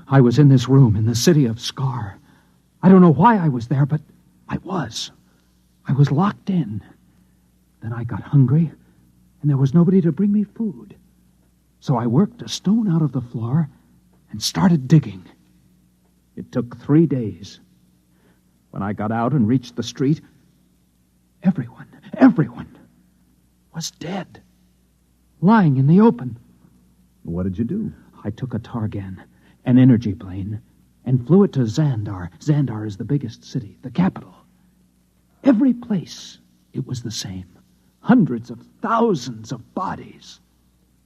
I was in this room in the city of Scar. I don't know why I was there, but I was. I was locked in. Then I got hungry, and there was nobody to bring me food. So I worked a stone out of the floor and started digging. It took 3 days. When I got out and reached the street, everyone was dead, lying in the open.
What did you do?
I took a Targan, an energy plane, and flew it to Xandar. Xandar is the biggest city, the capital. Every place, it was the same. Hundreds of thousands of bodies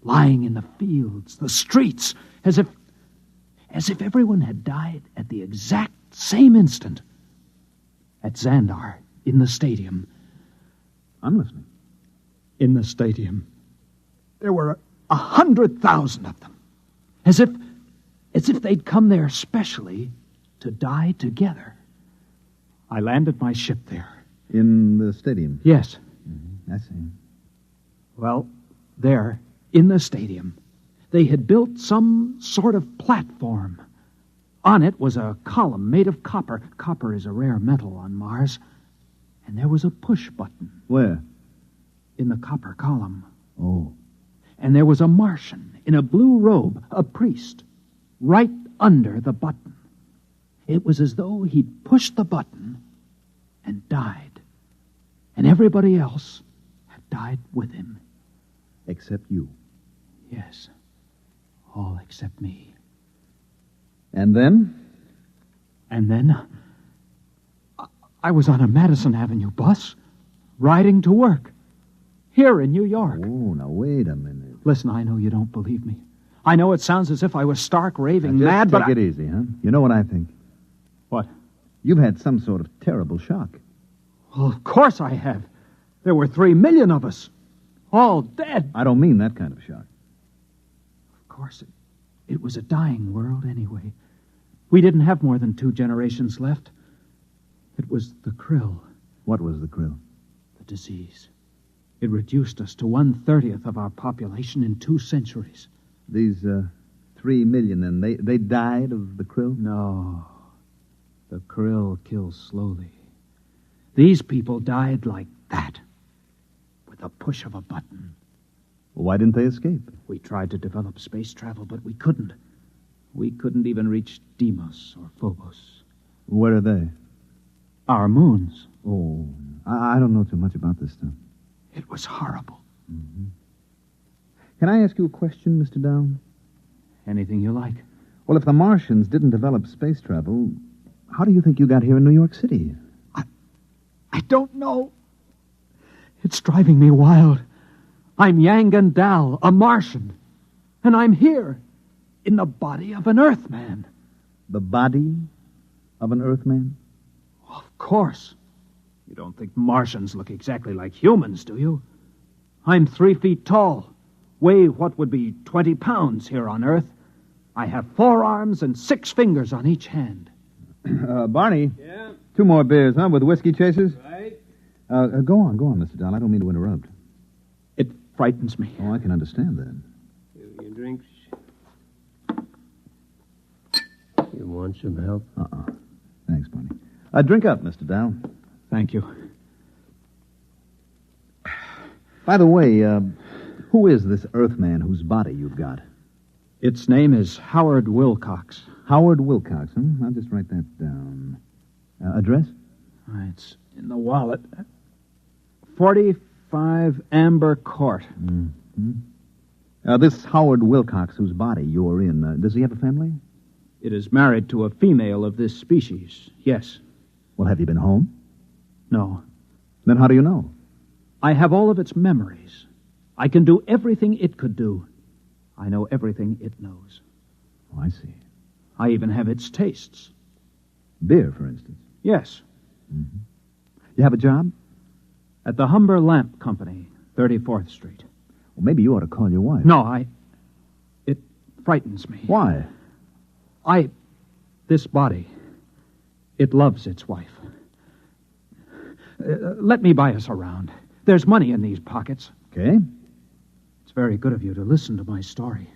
lying in the fields, the streets, as if everyone had died at the exact same instant. At Xandar, in the stadium.
I'm listening.
In the stadium, there were 100,000 of them. As if they'd come there specially to die together. I landed my ship there.
In the stadium?
Yes.
I see.
Well, there, in the stadium, they had built some sort of platform. On it was a column made of copper. Copper is a rare metal on Mars. And there was a push button.
Where?
In the copper column.
Oh.
and there was a Martian in a blue robe, a priest, right under the button. It was as though he'd pushed the button and died. And everybody else had died with him.
Except you.
Yes. All except me.
And then?
And then I was on a Madison Avenue bus, riding to work, here in New York.
Oh, now wait a minute.
Listen, I know you don't believe me. I know it sounds as if I was stark raving mad, but
take it easy, huh? You know what I think?
What?
You've had some sort of terrible shock.
Well, of course I have. There were 3 million of us, all dead.
I don't mean that kind of shock.
Of course, it was a dying world anyway. We didn't have more than 2 generations left. It was the krill.
What was the krill?
The disease. It reduced us to 1/30th of our population in 2 centuries.
These 3 million, then, they died of the krill?
No. The krill kills slowly. These people died like that, with a push of a button.
Well, why didn't they escape?
We tried to develop space travel, but we couldn't. We couldn't even reach Deimos or Phobos.
Where are they?
Our moons.
Oh, I don't know too much about this stuff.
It was horrible.
Mm-hmm. Can I ask you a question, Mr. Down?
Anything you like.
Well, if the Martians didn't develop space travel, how do you think you got here in New York City?
I don't know. It's driving me wild. I'm Yangan Dal, a Martian. And I'm here, in the body of an Earthman.
The body of an Earthman?
Of course. You don't think Martians look exactly like humans, do you? I'm 3 feet tall, weigh what would be 20 pounds here on Earth. I have 4 arms and 6 fingers on each hand.
Barney?
Yeah?
2 more beers, huh, with whiskey chasers?
Right.
Go on, Mr. Dahl. I don't mean to interrupt.
It frightens me.
Oh, I can understand that.
Your drinks. You want some help?
Thanks, Barney. Drink up, Mr. Dow.
Thank you.
By the way, who is this Earthman whose body you've got?
Its name is Howard Wilcox.
Howard Wilcox, huh? I'll just write that down. Address?
It's in the wallet. 45 Amber Court.
Mm-hmm. This Howard Wilcox whose body you're in, does he have a family?
It is married to a female of this species, yes.
Well, have you been home?
No.
Then how do you know?
I have all of its memories. I can do everything it could do. I know everything it knows.
Oh, I see.
I even have its tastes.
Beer, for instance?
Yes.
Mm-hmm. You have a job?
At the Humber Lamp Company, 34th Street.
Well, maybe you ought to call your wife.
No, It frightens me.
Why?
This body, it loves its wife. Let me buy us around. There's money in these pockets.
Okay.
It's very good of you to listen to my story.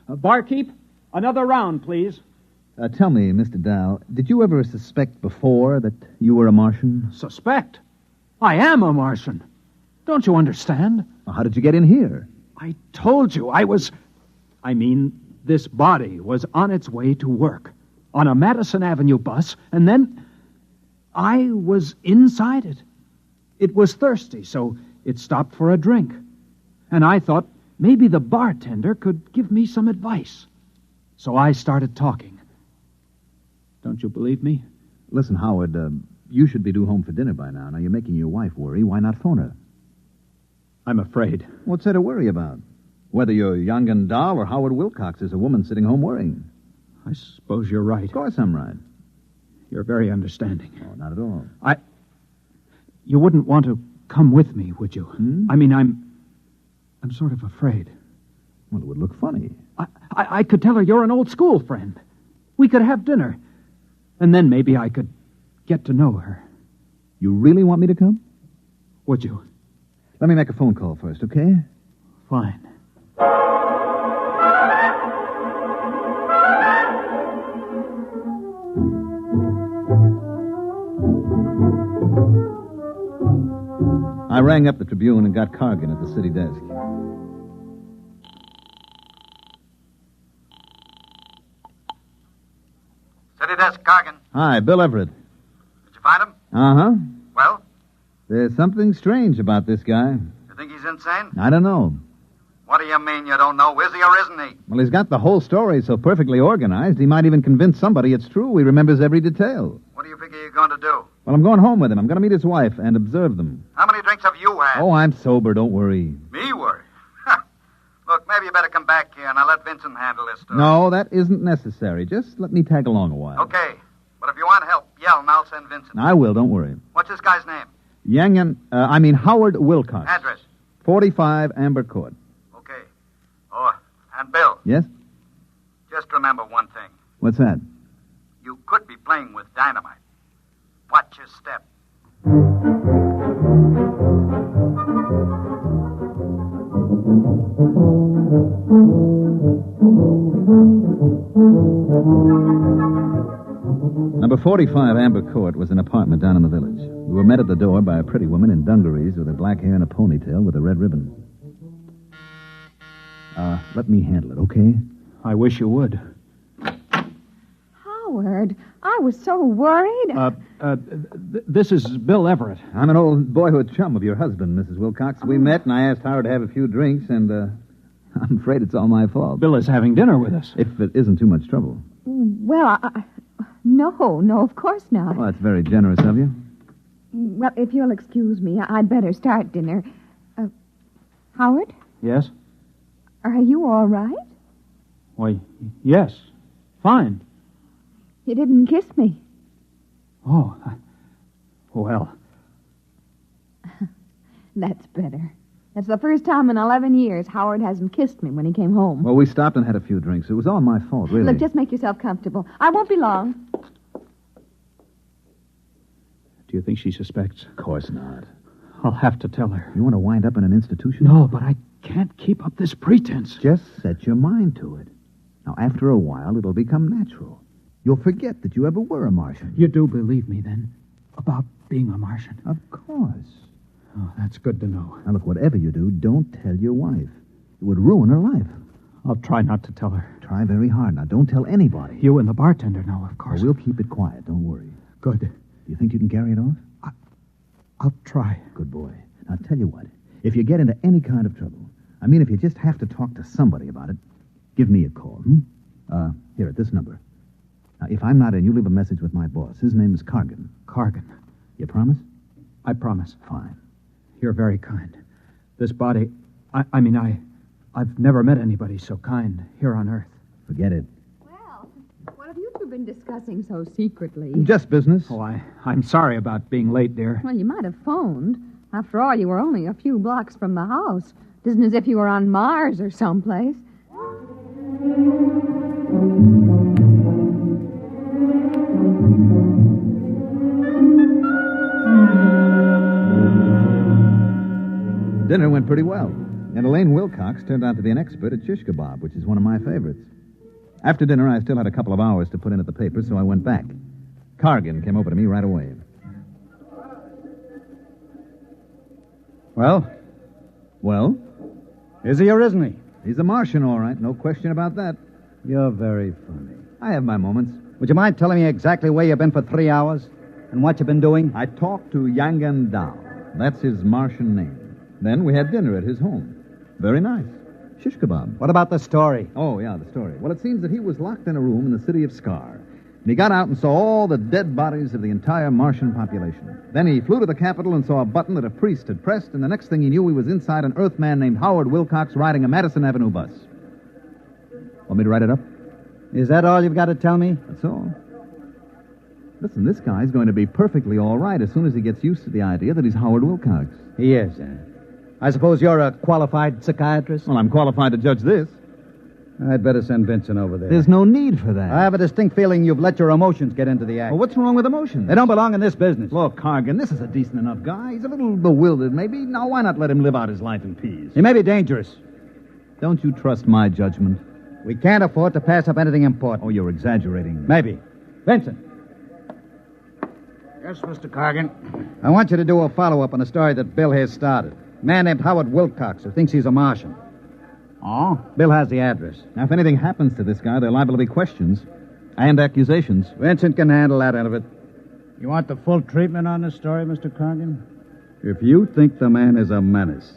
Barkeep, another round, please.
Tell me, Mr. Dow, did you ever suspect before that you were a Martian?
Suspect? I am a Martian. Don't you understand?
Well, how did you get in here?
I told you this body was on its way to work on a Madison Avenue bus, and then I was inside it. It was thirsty, so it stopped for a drink. And I thought maybe the bartender could give me some advice. So I started talking. Don't you believe me?
Listen, Howard, you should be due home for dinner by now. Now, you're making your wife worry. Why not phone her?
I'm afraid.
What's there to worry about? Whether you're Yangan Dahl or Howard Wilcox, there's a woman sitting home worrying.
I suppose you're right.
Of course I'm right.
You're very understanding.
Oh, not at all.
You wouldn't want to come with me, would you? I mean, I'm sort of afraid.
Well, it would look funny.
I could tell her you're an old school friend. We could have dinner. And then maybe I could get to know her.
You really want me to come?
Would you?
Let me make a phone call first, okay?
Fine.
I rang up the Tribune and got Cargan at the city desk.
your desk, Cargan.
Hi, Bill Everett.
Did you find him?
Uh-huh.
Well,
There's something strange about this guy.
you think he's insane?
I don't know.
What do you mean you don't know? Is he or isn't he?
Well, he's got the whole story so perfectly organized, he might even convince somebody it's true. He remembers every detail.
What do you figure you're going to do?
Well, I'm going home with him. I'm going to meet his wife and observe them.
How many drinks have you had?
Oh, I'm sober. Don't worry.
Me worry. Look, maybe you better come back here and I'll let Vincent handle this stuff.
No, that isn't necessary. Just let me tag along a while.
Okay. But if you want help, yell and I'll send Vincent.
I will. Don't worry.
What's this guy's name?
Howard Wilcox.
Address.
45 Amber Court.
Okay. Oh, and Bill,
Yes?
just remember one thing.
What's that?
You could be playing with dynamite. Watch your step.
Number 45 Amber Court was an apartment down in the village. We were met at the door by a pretty woman in dungarees with her black hair and a ponytail with a red ribbon. Let me handle it, okay?
I wish you would.
Howard, I was so worried.
This is Bill Everett.
I'm an old boyhood chum of your husband, Mrs. Wilcox. We met, and I asked Howard to have a few drinks, and I'm afraid it's all my fault.
Bill is having dinner with us.
If it isn't too much trouble.
Well, no, of course not.
Well, that's very generous of you.
Well, if you'll excuse me, I'd better start dinner. Howard,
Yes?
are you all right?
Why, yes. Fine.
You didn't kiss me.
Oh, well.
That's better. That's the first time in 11 years Howard hasn't kissed me when he came home.
Well, we stopped and had a few drinks. It was all my fault, really.
Look, just make yourself comfortable. I won't be long.
Do you think she suspects?
Of course not.
I'll have to tell her.
You want to wind up in an institution?
No, but I can't keep up this pretense.
Just set your mind to it. Now, after a while, it'll become natural. You'll forget that you ever were a Martian.
You do believe me, then, about being a Martian?
Of course.
Oh, that's good to know.
Now, look, whatever you do, don't tell your wife. It would ruin her life.
I'll try not to tell her.
Try very hard. Now, don't tell anybody.
You and the bartender know, of course.
Well, we'll keep it quiet. Don't worry.
Good.
Do you think you can carry it off?
I'll try.
Good boy. Now, tell you what. If you get into any kind of trouble, I mean, if you just have to talk to somebody about it, give me a call, Here, at this number. Now, if I'm not in, you leave a message with my boss. His name is Cargan.
Cargan.
You promise?
I promise.
Fine.
You're very kind. This body... I've never met anybody so kind here on Earth.
Forget it.
Well, what have you two been discussing so secretly?
Just business.
Oh, I'm sorry about being late, dear.
Well, you might have phoned. After all, you were only a few blocks from the house. It isn't as if you were on Mars or someplace.
Dinner went pretty well, and Elaine Wilcox turned out to be an expert at shish kebab, which is one of my favorites. After dinner, I still had a couple of hours to put in at the paper, so I went back. Cargan came over to me right away.
Well?
Well?
Is he or isn't he?
He's a Martian, all right. No question about that.
You're very funny.
I have my moments.
Would you mind telling me exactly where you've been for 3 hours? And what you've been doing?
I talked to Yangan Dao. That's his Martian name. Then we had dinner at his home. Very nice. Shish kebab.
What about the story?
Oh, yeah, the story. Well, it seems that he was locked in a room in the city of Scar. And he got out and saw all the dead bodies of the entire Martian population. Then he flew to the capital and saw a button that a priest had pressed, and the next thing he knew, he was inside an Earthman named Howard Wilcox riding a Madison Avenue bus. Want me to write it up?
Is that all you've got to tell me?
That's all. Listen, this guy's going to be perfectly all right as soon as he gets used to the idea that he's Howard Wilcox.
He is, I suppose you're a qualified psychiatrist?
Well, I'm qualified to judge this.
I'd better send Vincent over there.
There's no need for that.
I have a distinct feeling you've let your emotions get into the act.
Well, what's wrong with emotions?
They don't belong in this business.
Look, Cargan, this is a decent enough guy. He's a little bewildered, maybe. Now, why not let him live out his life in peace?
He may be dangerous.
Don't you trust my judgment?
We can't afford to pass up anything important.
Oh, you're exaggerating.
Maybe. Vincent.
Yes, Mr. Cargan.
I want you to do a follow-up on a story that Bill has started. A man named Howard Wilcox who thinks he's a Martian.
Oh?
Bill has the address.
Now, if anything happens to this guy, there are liable to be questions. And accusations.
Vincent can handle that end of it.
You want the full treatment on this story, Mr. Cargan?
If you think the man is a menace,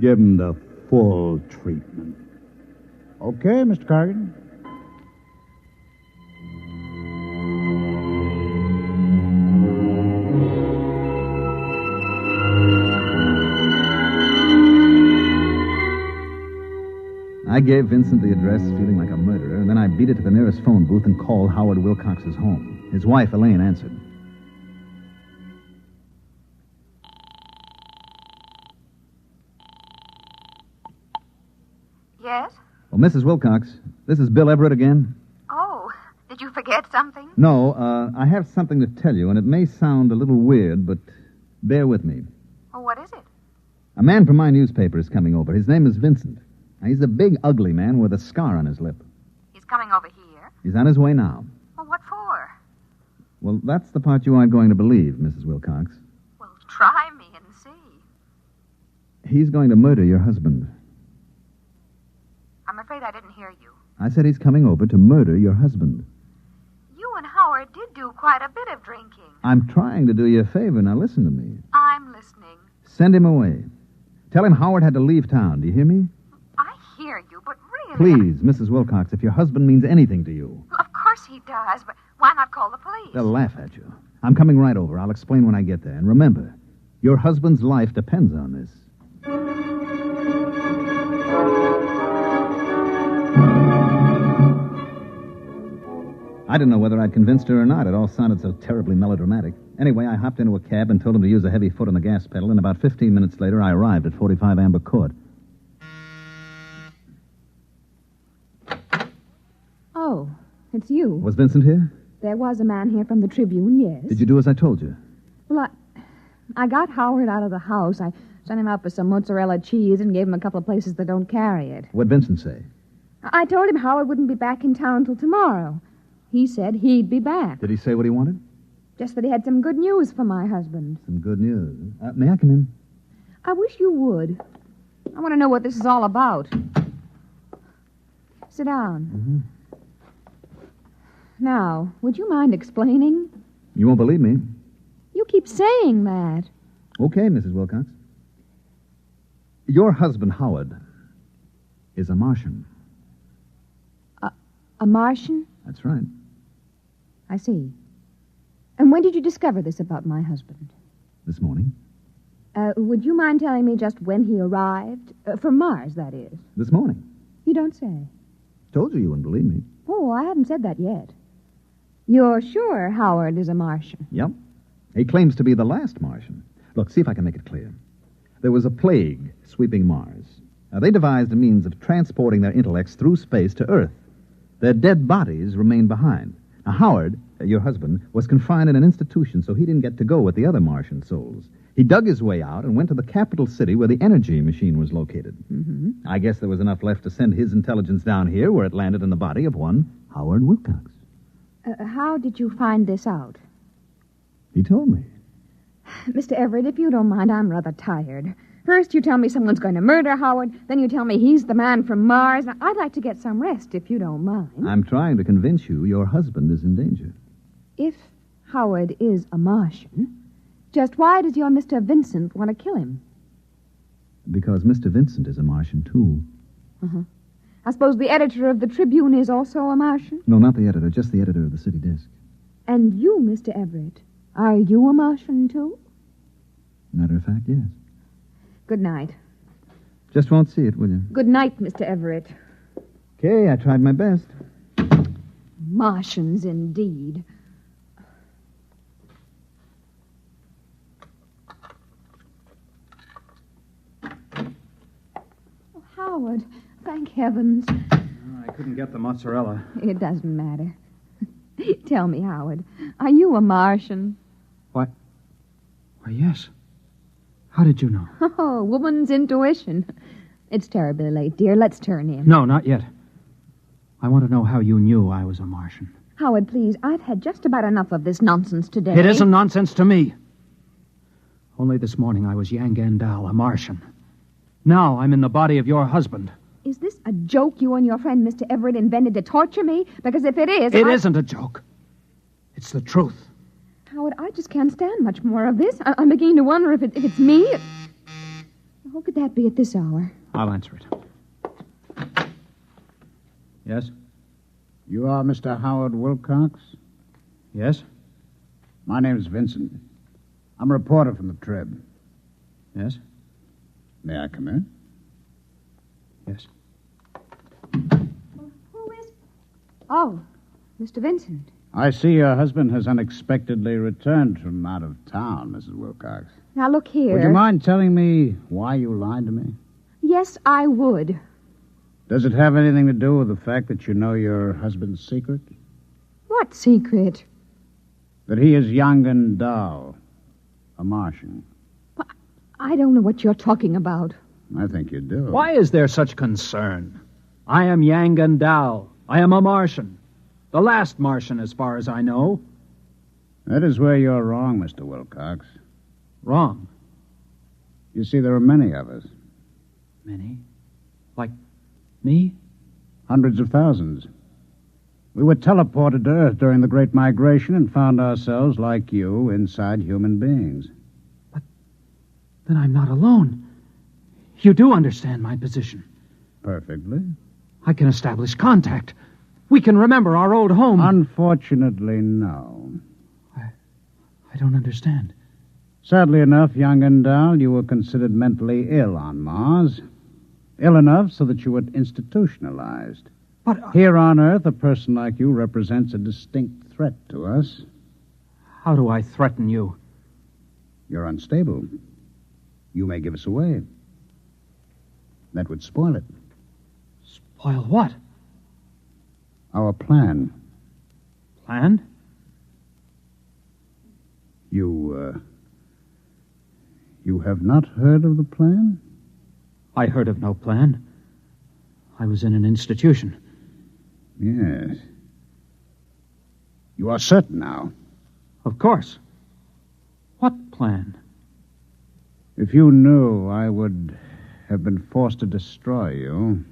give him the full treatment.
Okay, Mr. Cargan.
I gave Vincent the address, feeling like a murderer, and then I beat it to the nearest phone booth and called Howard Wilcox's home. His wife, Elaine, answered.
Yes?
Well, Mrs. Wilcox, this is Bill Everett again.
Oh, did you forget something?
No, I have something to tell you, and it may sound a little weird, but bear with me.
Oh, what is it?
A man from my newspaper is coming over. His name is Vincent. Now, he's a big, ugly man with a scar on his lip.
He's coming over here?
He's on his way now.
Well, what for?
Well, that's the part you aren't going to believe, Mrs. Wilcox.
Well, try me and see.
He's going to murder your husband.
I'm afraid I didn't hear you.
I said he's coming over to murder your husband.
You and Howard did do quite a bit of drinking.
I'm trying to do you a favor. Now listen to me.
I'm listening.
Send him away. Tell him Howard had to leave town. Do you hear me?
I hear you, but really...
Please, Mrs. Wilcox, if your husband means anything to you.
Well, of course he does, but why not call the police?
They'll laugh at you. I'm coming right over. I'll explain when I get there. And remember, your husband's life depends on this. I didn't know whether I'd convinced her or not. It all sounded so terribly melodramatic. Anyway, I hopped into a cab and told him to use a heavy foot on the gas pedal, and about 15 minutes later, I arrived at 45 Amber Court.
Oh, it's you.
Was Vincent here?
There was a man here from the Tribune, yes.
Did you do as I told you?
Well, I got Howard out of the house. I sent him out for some mozzarella cheese and gave him a couple of places that don't carry it.
What'd Vincent say?
I told him Howard wouldn't be back in town till tomorrow. He said he'd be back.
Did he say what he wanted?
Just that he had some good news for my husband.
Some good news. May I come in?
I wish you would. I want to know what this is all about. Sit down.
Mm-hmm.
Now, would you mind explaining?
You won't believe me.
You keep saying that.
Okay, Mrs. Wilcox. Your husband, Howard, is a Martian.
A Martian?
That's right.
I see. And when did you discover this about my husband?
This morning.
Would you mind telling me just when he arrived? From Mars, that is.
This morning.
You don't say.
Told you wouldn't believe me.
Oh, I hadn't said that yet. You're sure Howard is a Martian?
Yep. He claims to be the last Martian. Look, see if I can make it clear. There was a plague sweeping Mars. Now, they devised a means of transporting their intellects through space to Earth. Their dead bodies remained behind. Now, Howard, your husband, was confined in an institution, so he didn't get to go with the other Martian souls. He dug his way out and went to the capital city where the energy machine was located.
Mm-hmm.
I guess there was enough left to send his intelligence down here, where it landed in the body of one Howard Wilcox.
How did you find this out?
He told me.
Mr. Everett, if you don't mind, I'm rather tired. First, you tell me someone's going to murder Howard. Then you tell me he's the man from Mars. Now, I'd like to get some rest, if you don't mind.
I'm trying to convince you your husband is in danger.
If Howard is a Martian, just why does your Mr. Vincent want to kill him?
Because Mr. Vincent is a Martian, too.
Uh-huh. I suppose the editor of the Tribune is also a Martian?
No, not the editor, just the editor of the city desk.
And you, Mr. Everett, are you a Martian, too?
Matter of fact, yes.
Good night.
Just won't see it, will you?
Good night, Mr. Everett.
Okay, I tried my best.
Martians, indeed. Oh, Howard, thank heavens.
I couldn't get the mozzarella.
It doesn't matter. Tell me, Howard, are you a Martian?
What? Why, yes. How did you know?
Oh, woman's intuition. It's terribly late, dear. Let's turn in.
No, not yet. I want to know how you knew I was a Martian.
Howard, please, I've had just about enough of this nonsense today.
It isn't nonsense to me. Only this morning I was Yang Gandal, a Martian. Now I'm in the body of your husband.
Is this a joke you and your friend Mr. Everett invented to torture me? Because if it is...
It isn't a joke. It's the truth.
Howard, I just can't stand much more of this. I'm beginning to wonder if it's me. Who could that be at this hour?
I'll answer it. Yes?
You are Mr. Howard Wilcox?
Yes?
My name's Vincent. I'm a reporter from the Trib.
Yes?
May I come in?
Yes.
Who is... Oh, Mr. Vincent.
I see your husband has unexpectedly returned from out of town, Mrs. Wilcox.
Now, look here.
Would you mind telling me why you lied to me?
Yes, I would.
Does it have anything to do with the fact that you know your husband's secret?
What secret?
That he is young and dull. A Martian.
I don't know what you're talking about.
I think you do.
Why is there such concern? I am Yang and Dao. I am a Martian. The last Martian, as far as I know.
That is where you're wrong, Mr. Wilcox.
Wrong?
You see, there are many of us.
Many? Like me?
Hundreds of thousands. We were teleported to Earth during the Great Migration and found ourselves, like you, inside human beings.
But then I'm not alone. You do understand my position.
Perfectly.
I can establish contact. We can remember our old home.
Unfortunately, no.
I don't understand.
Sadly enough, young and dull, you were considered mentally ill on Mars. Ill enough so that you were institutionalized.
But
here on Earth, a person like you represents a distinct threat to us.
How do I threaten you?
You're unstable. You may give us away. That would spoil it.
Spoil what?
Our plan.
Plan?
You have not heard of the plan?
I heard of no plan. I was in an institution.
Yes. You are certain now?
Of course. What plan?
If you knew, I would have been forced to destroy you.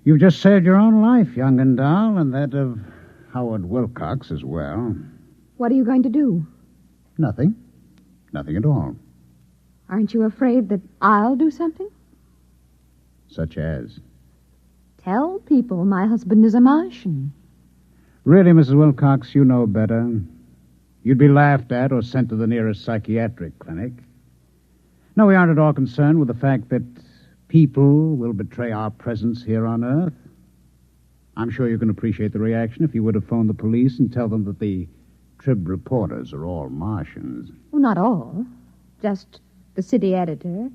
You've just saved your own life, young and dull, and that of Howard Wilcox as well.
What are you going to do?
Nothing. Nothing at all.
Aren't you afraid that I'll do something?
Such as?
Tell people my husband is a Martian.
Really, Mrs. Wilcox, you know better. You'd be laughed at or sent to the nearest psychiatric clinic. No, we aren't at all concerned with the fact that people will betray our presence here on Earth. I'm sure you can appreciate the reaction if you were to phone the police and tell them that the Trib reporters are all Martians.
Well, not all. Just the city editor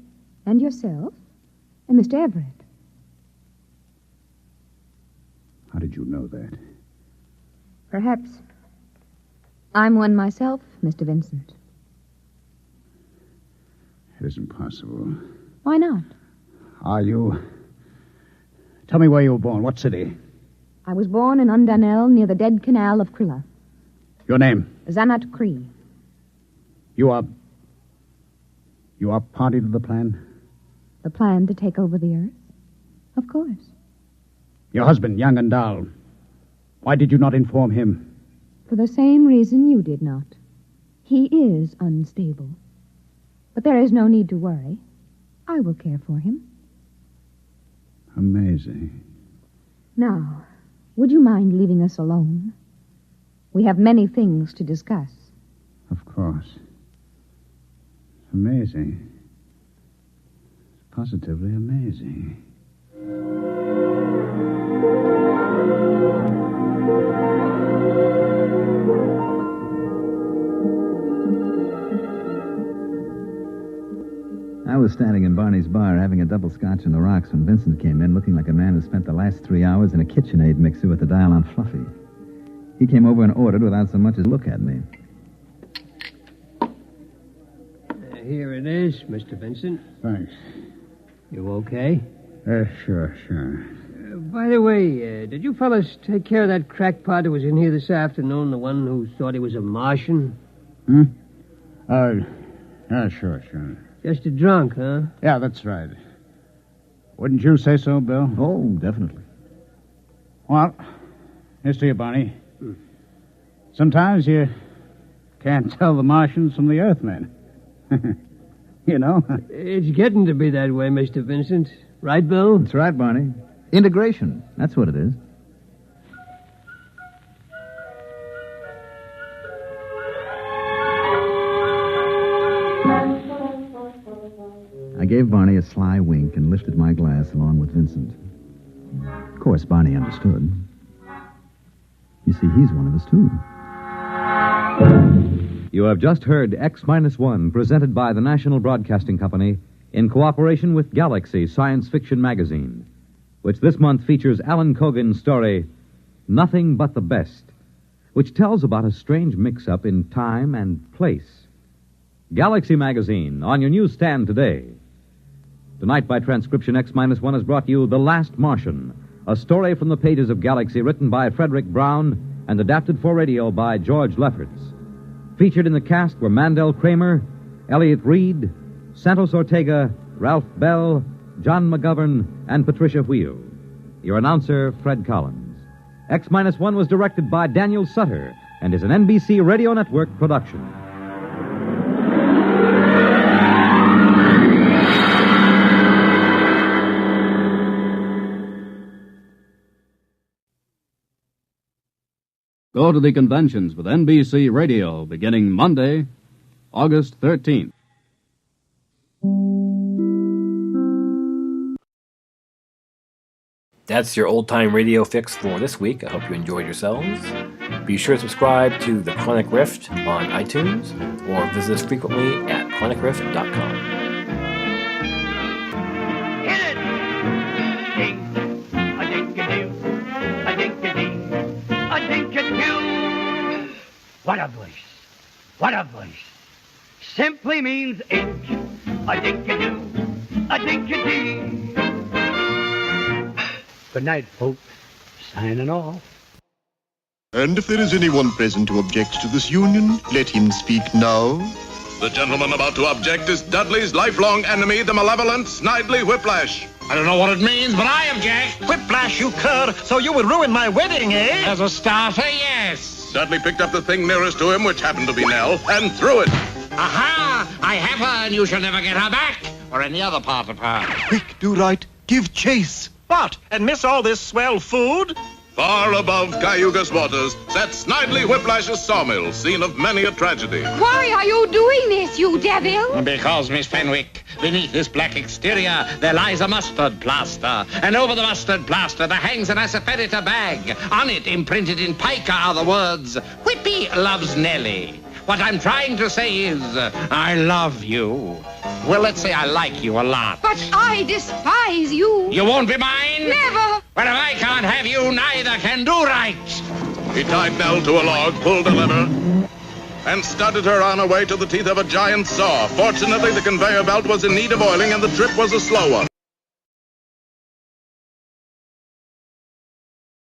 and yourself and Mr. Everett.
How did you know that?
Perhaps I'm one myself, Mr. Vincent.
It isn't possible.
Why not?
Are you... Tell me where you were born. What city?
I was born in Undanel near the dead canal of Krilla.
Your name?
Zanat Cree.
You are party to the plan?
The plan to take over the Earth? Of course.
Your husband, young and dull. Why did you not inform him?
For the same reason you did not. He is unstable. But there is no need to worry. I will care for him.
Amazing.
Now, would you mind leaving us alone? We have many things to discuss.
Of course. Amazing. Positively amazing.
I was standing in Barney's bar having a double scotch on the rocks when Vincent came in looking like a man who spent the last 3 hours in a KitchenAid mixer with the dial on Fluffy. He came over and ordered without so much as look at me.
Here it is, Mr. Vincent.
Thanks.
You okay?
Sure.
By the way, did you fellas take care of that crackpot who was in here this afternoon, the one who thought he was a Martian?
Sure.
Just a drunk, huh?
Yeah, that's right. Wouldn't you say so, Bill?
Oh, definitely.
Well, here's to you, Barney. Sometimes you can't tell the Martians from the Earthmen. You know?
It's getting to be that way, Mr. Vincent. Right, Bill?
That's right, Barney. Integration. That's what it is. I gave Barney a sly wink and lifted my glass along with Vincent. Of course, Barney understood. You see, he's one of us, too.
You have just heard X-1, presented by the National Broadcasting Company in cooperation with Galaxy Science Fiction Magazine, which this month features Alan Cogan's story, Nothing But the Best, which tells about a strange mix-up in time and place. Galaxy Magazine, on your newsstand today. Tonight, by Transcription, X-1 has brought you The Last Martian, a story from the pages of Galaxy written by Fredric Brown and adapted for radio by George Lefferts. Featured in the cast were Mandel Kramer, Elliot Reed, Santos Ortega, Ralph Bell, John McGovern, and Patricia Wheel. Your announcer, Fred Collins. X-1 was directed by Daniel Sutter and is an NBC Radio Network production.
Go to the conventions with NBC Radio beginning Monday, August 13th.
That's your old-time radio fix for this week. I hope you enjoyed yourselves. Be sure to subscribe to The Chronic Rift on iTunes or visit us frequently at chronicrift.com.
What a voice. What a voice. Simply means ink. A dink-a-doo. A dink-a-dee. Good night, folks. Signing off.
And if there is anyone present who objects to this union, let him speak now.
The gentleman about to object is Dudley's lifelong enemy, the malevolent Snidely Whiplash.
I don't know what it means, but I object. Whiplash, you cur, so you would ruin my wedding, eh? As a starter, yes.
Dudley picked up the thing nearest to him, which happened to be Nell, and threw it.
Aha! I have her, and you shall never get her back, or any other part of her.
Quick, do right. Give chase.
What? And miss all this swell food?
Far above Cayuga's waters sat Snidely Whiplash's sawmill, scene of many a tragedy.
Why are you doing this, you devil?
Because, Miss Fenwick, beneath this black exterior, there lies a mustard plaster. And over the mustard plaster there hangs an asafoetida bag. On it, imprinted in pica, are the words, Whippy loves Nellie. What I'm trying to say is, I love you. Well, let's say I like you a lot.
But I despise you.
You won't be mine?
Never.
Well, if I can't have you, neither can do right.
He tied Nell to a log, pulled a lever, and started her on her way to the teeth of a giant saw. Fortunately, the conveyor belt was in need of oiling, and the trip was a slow one.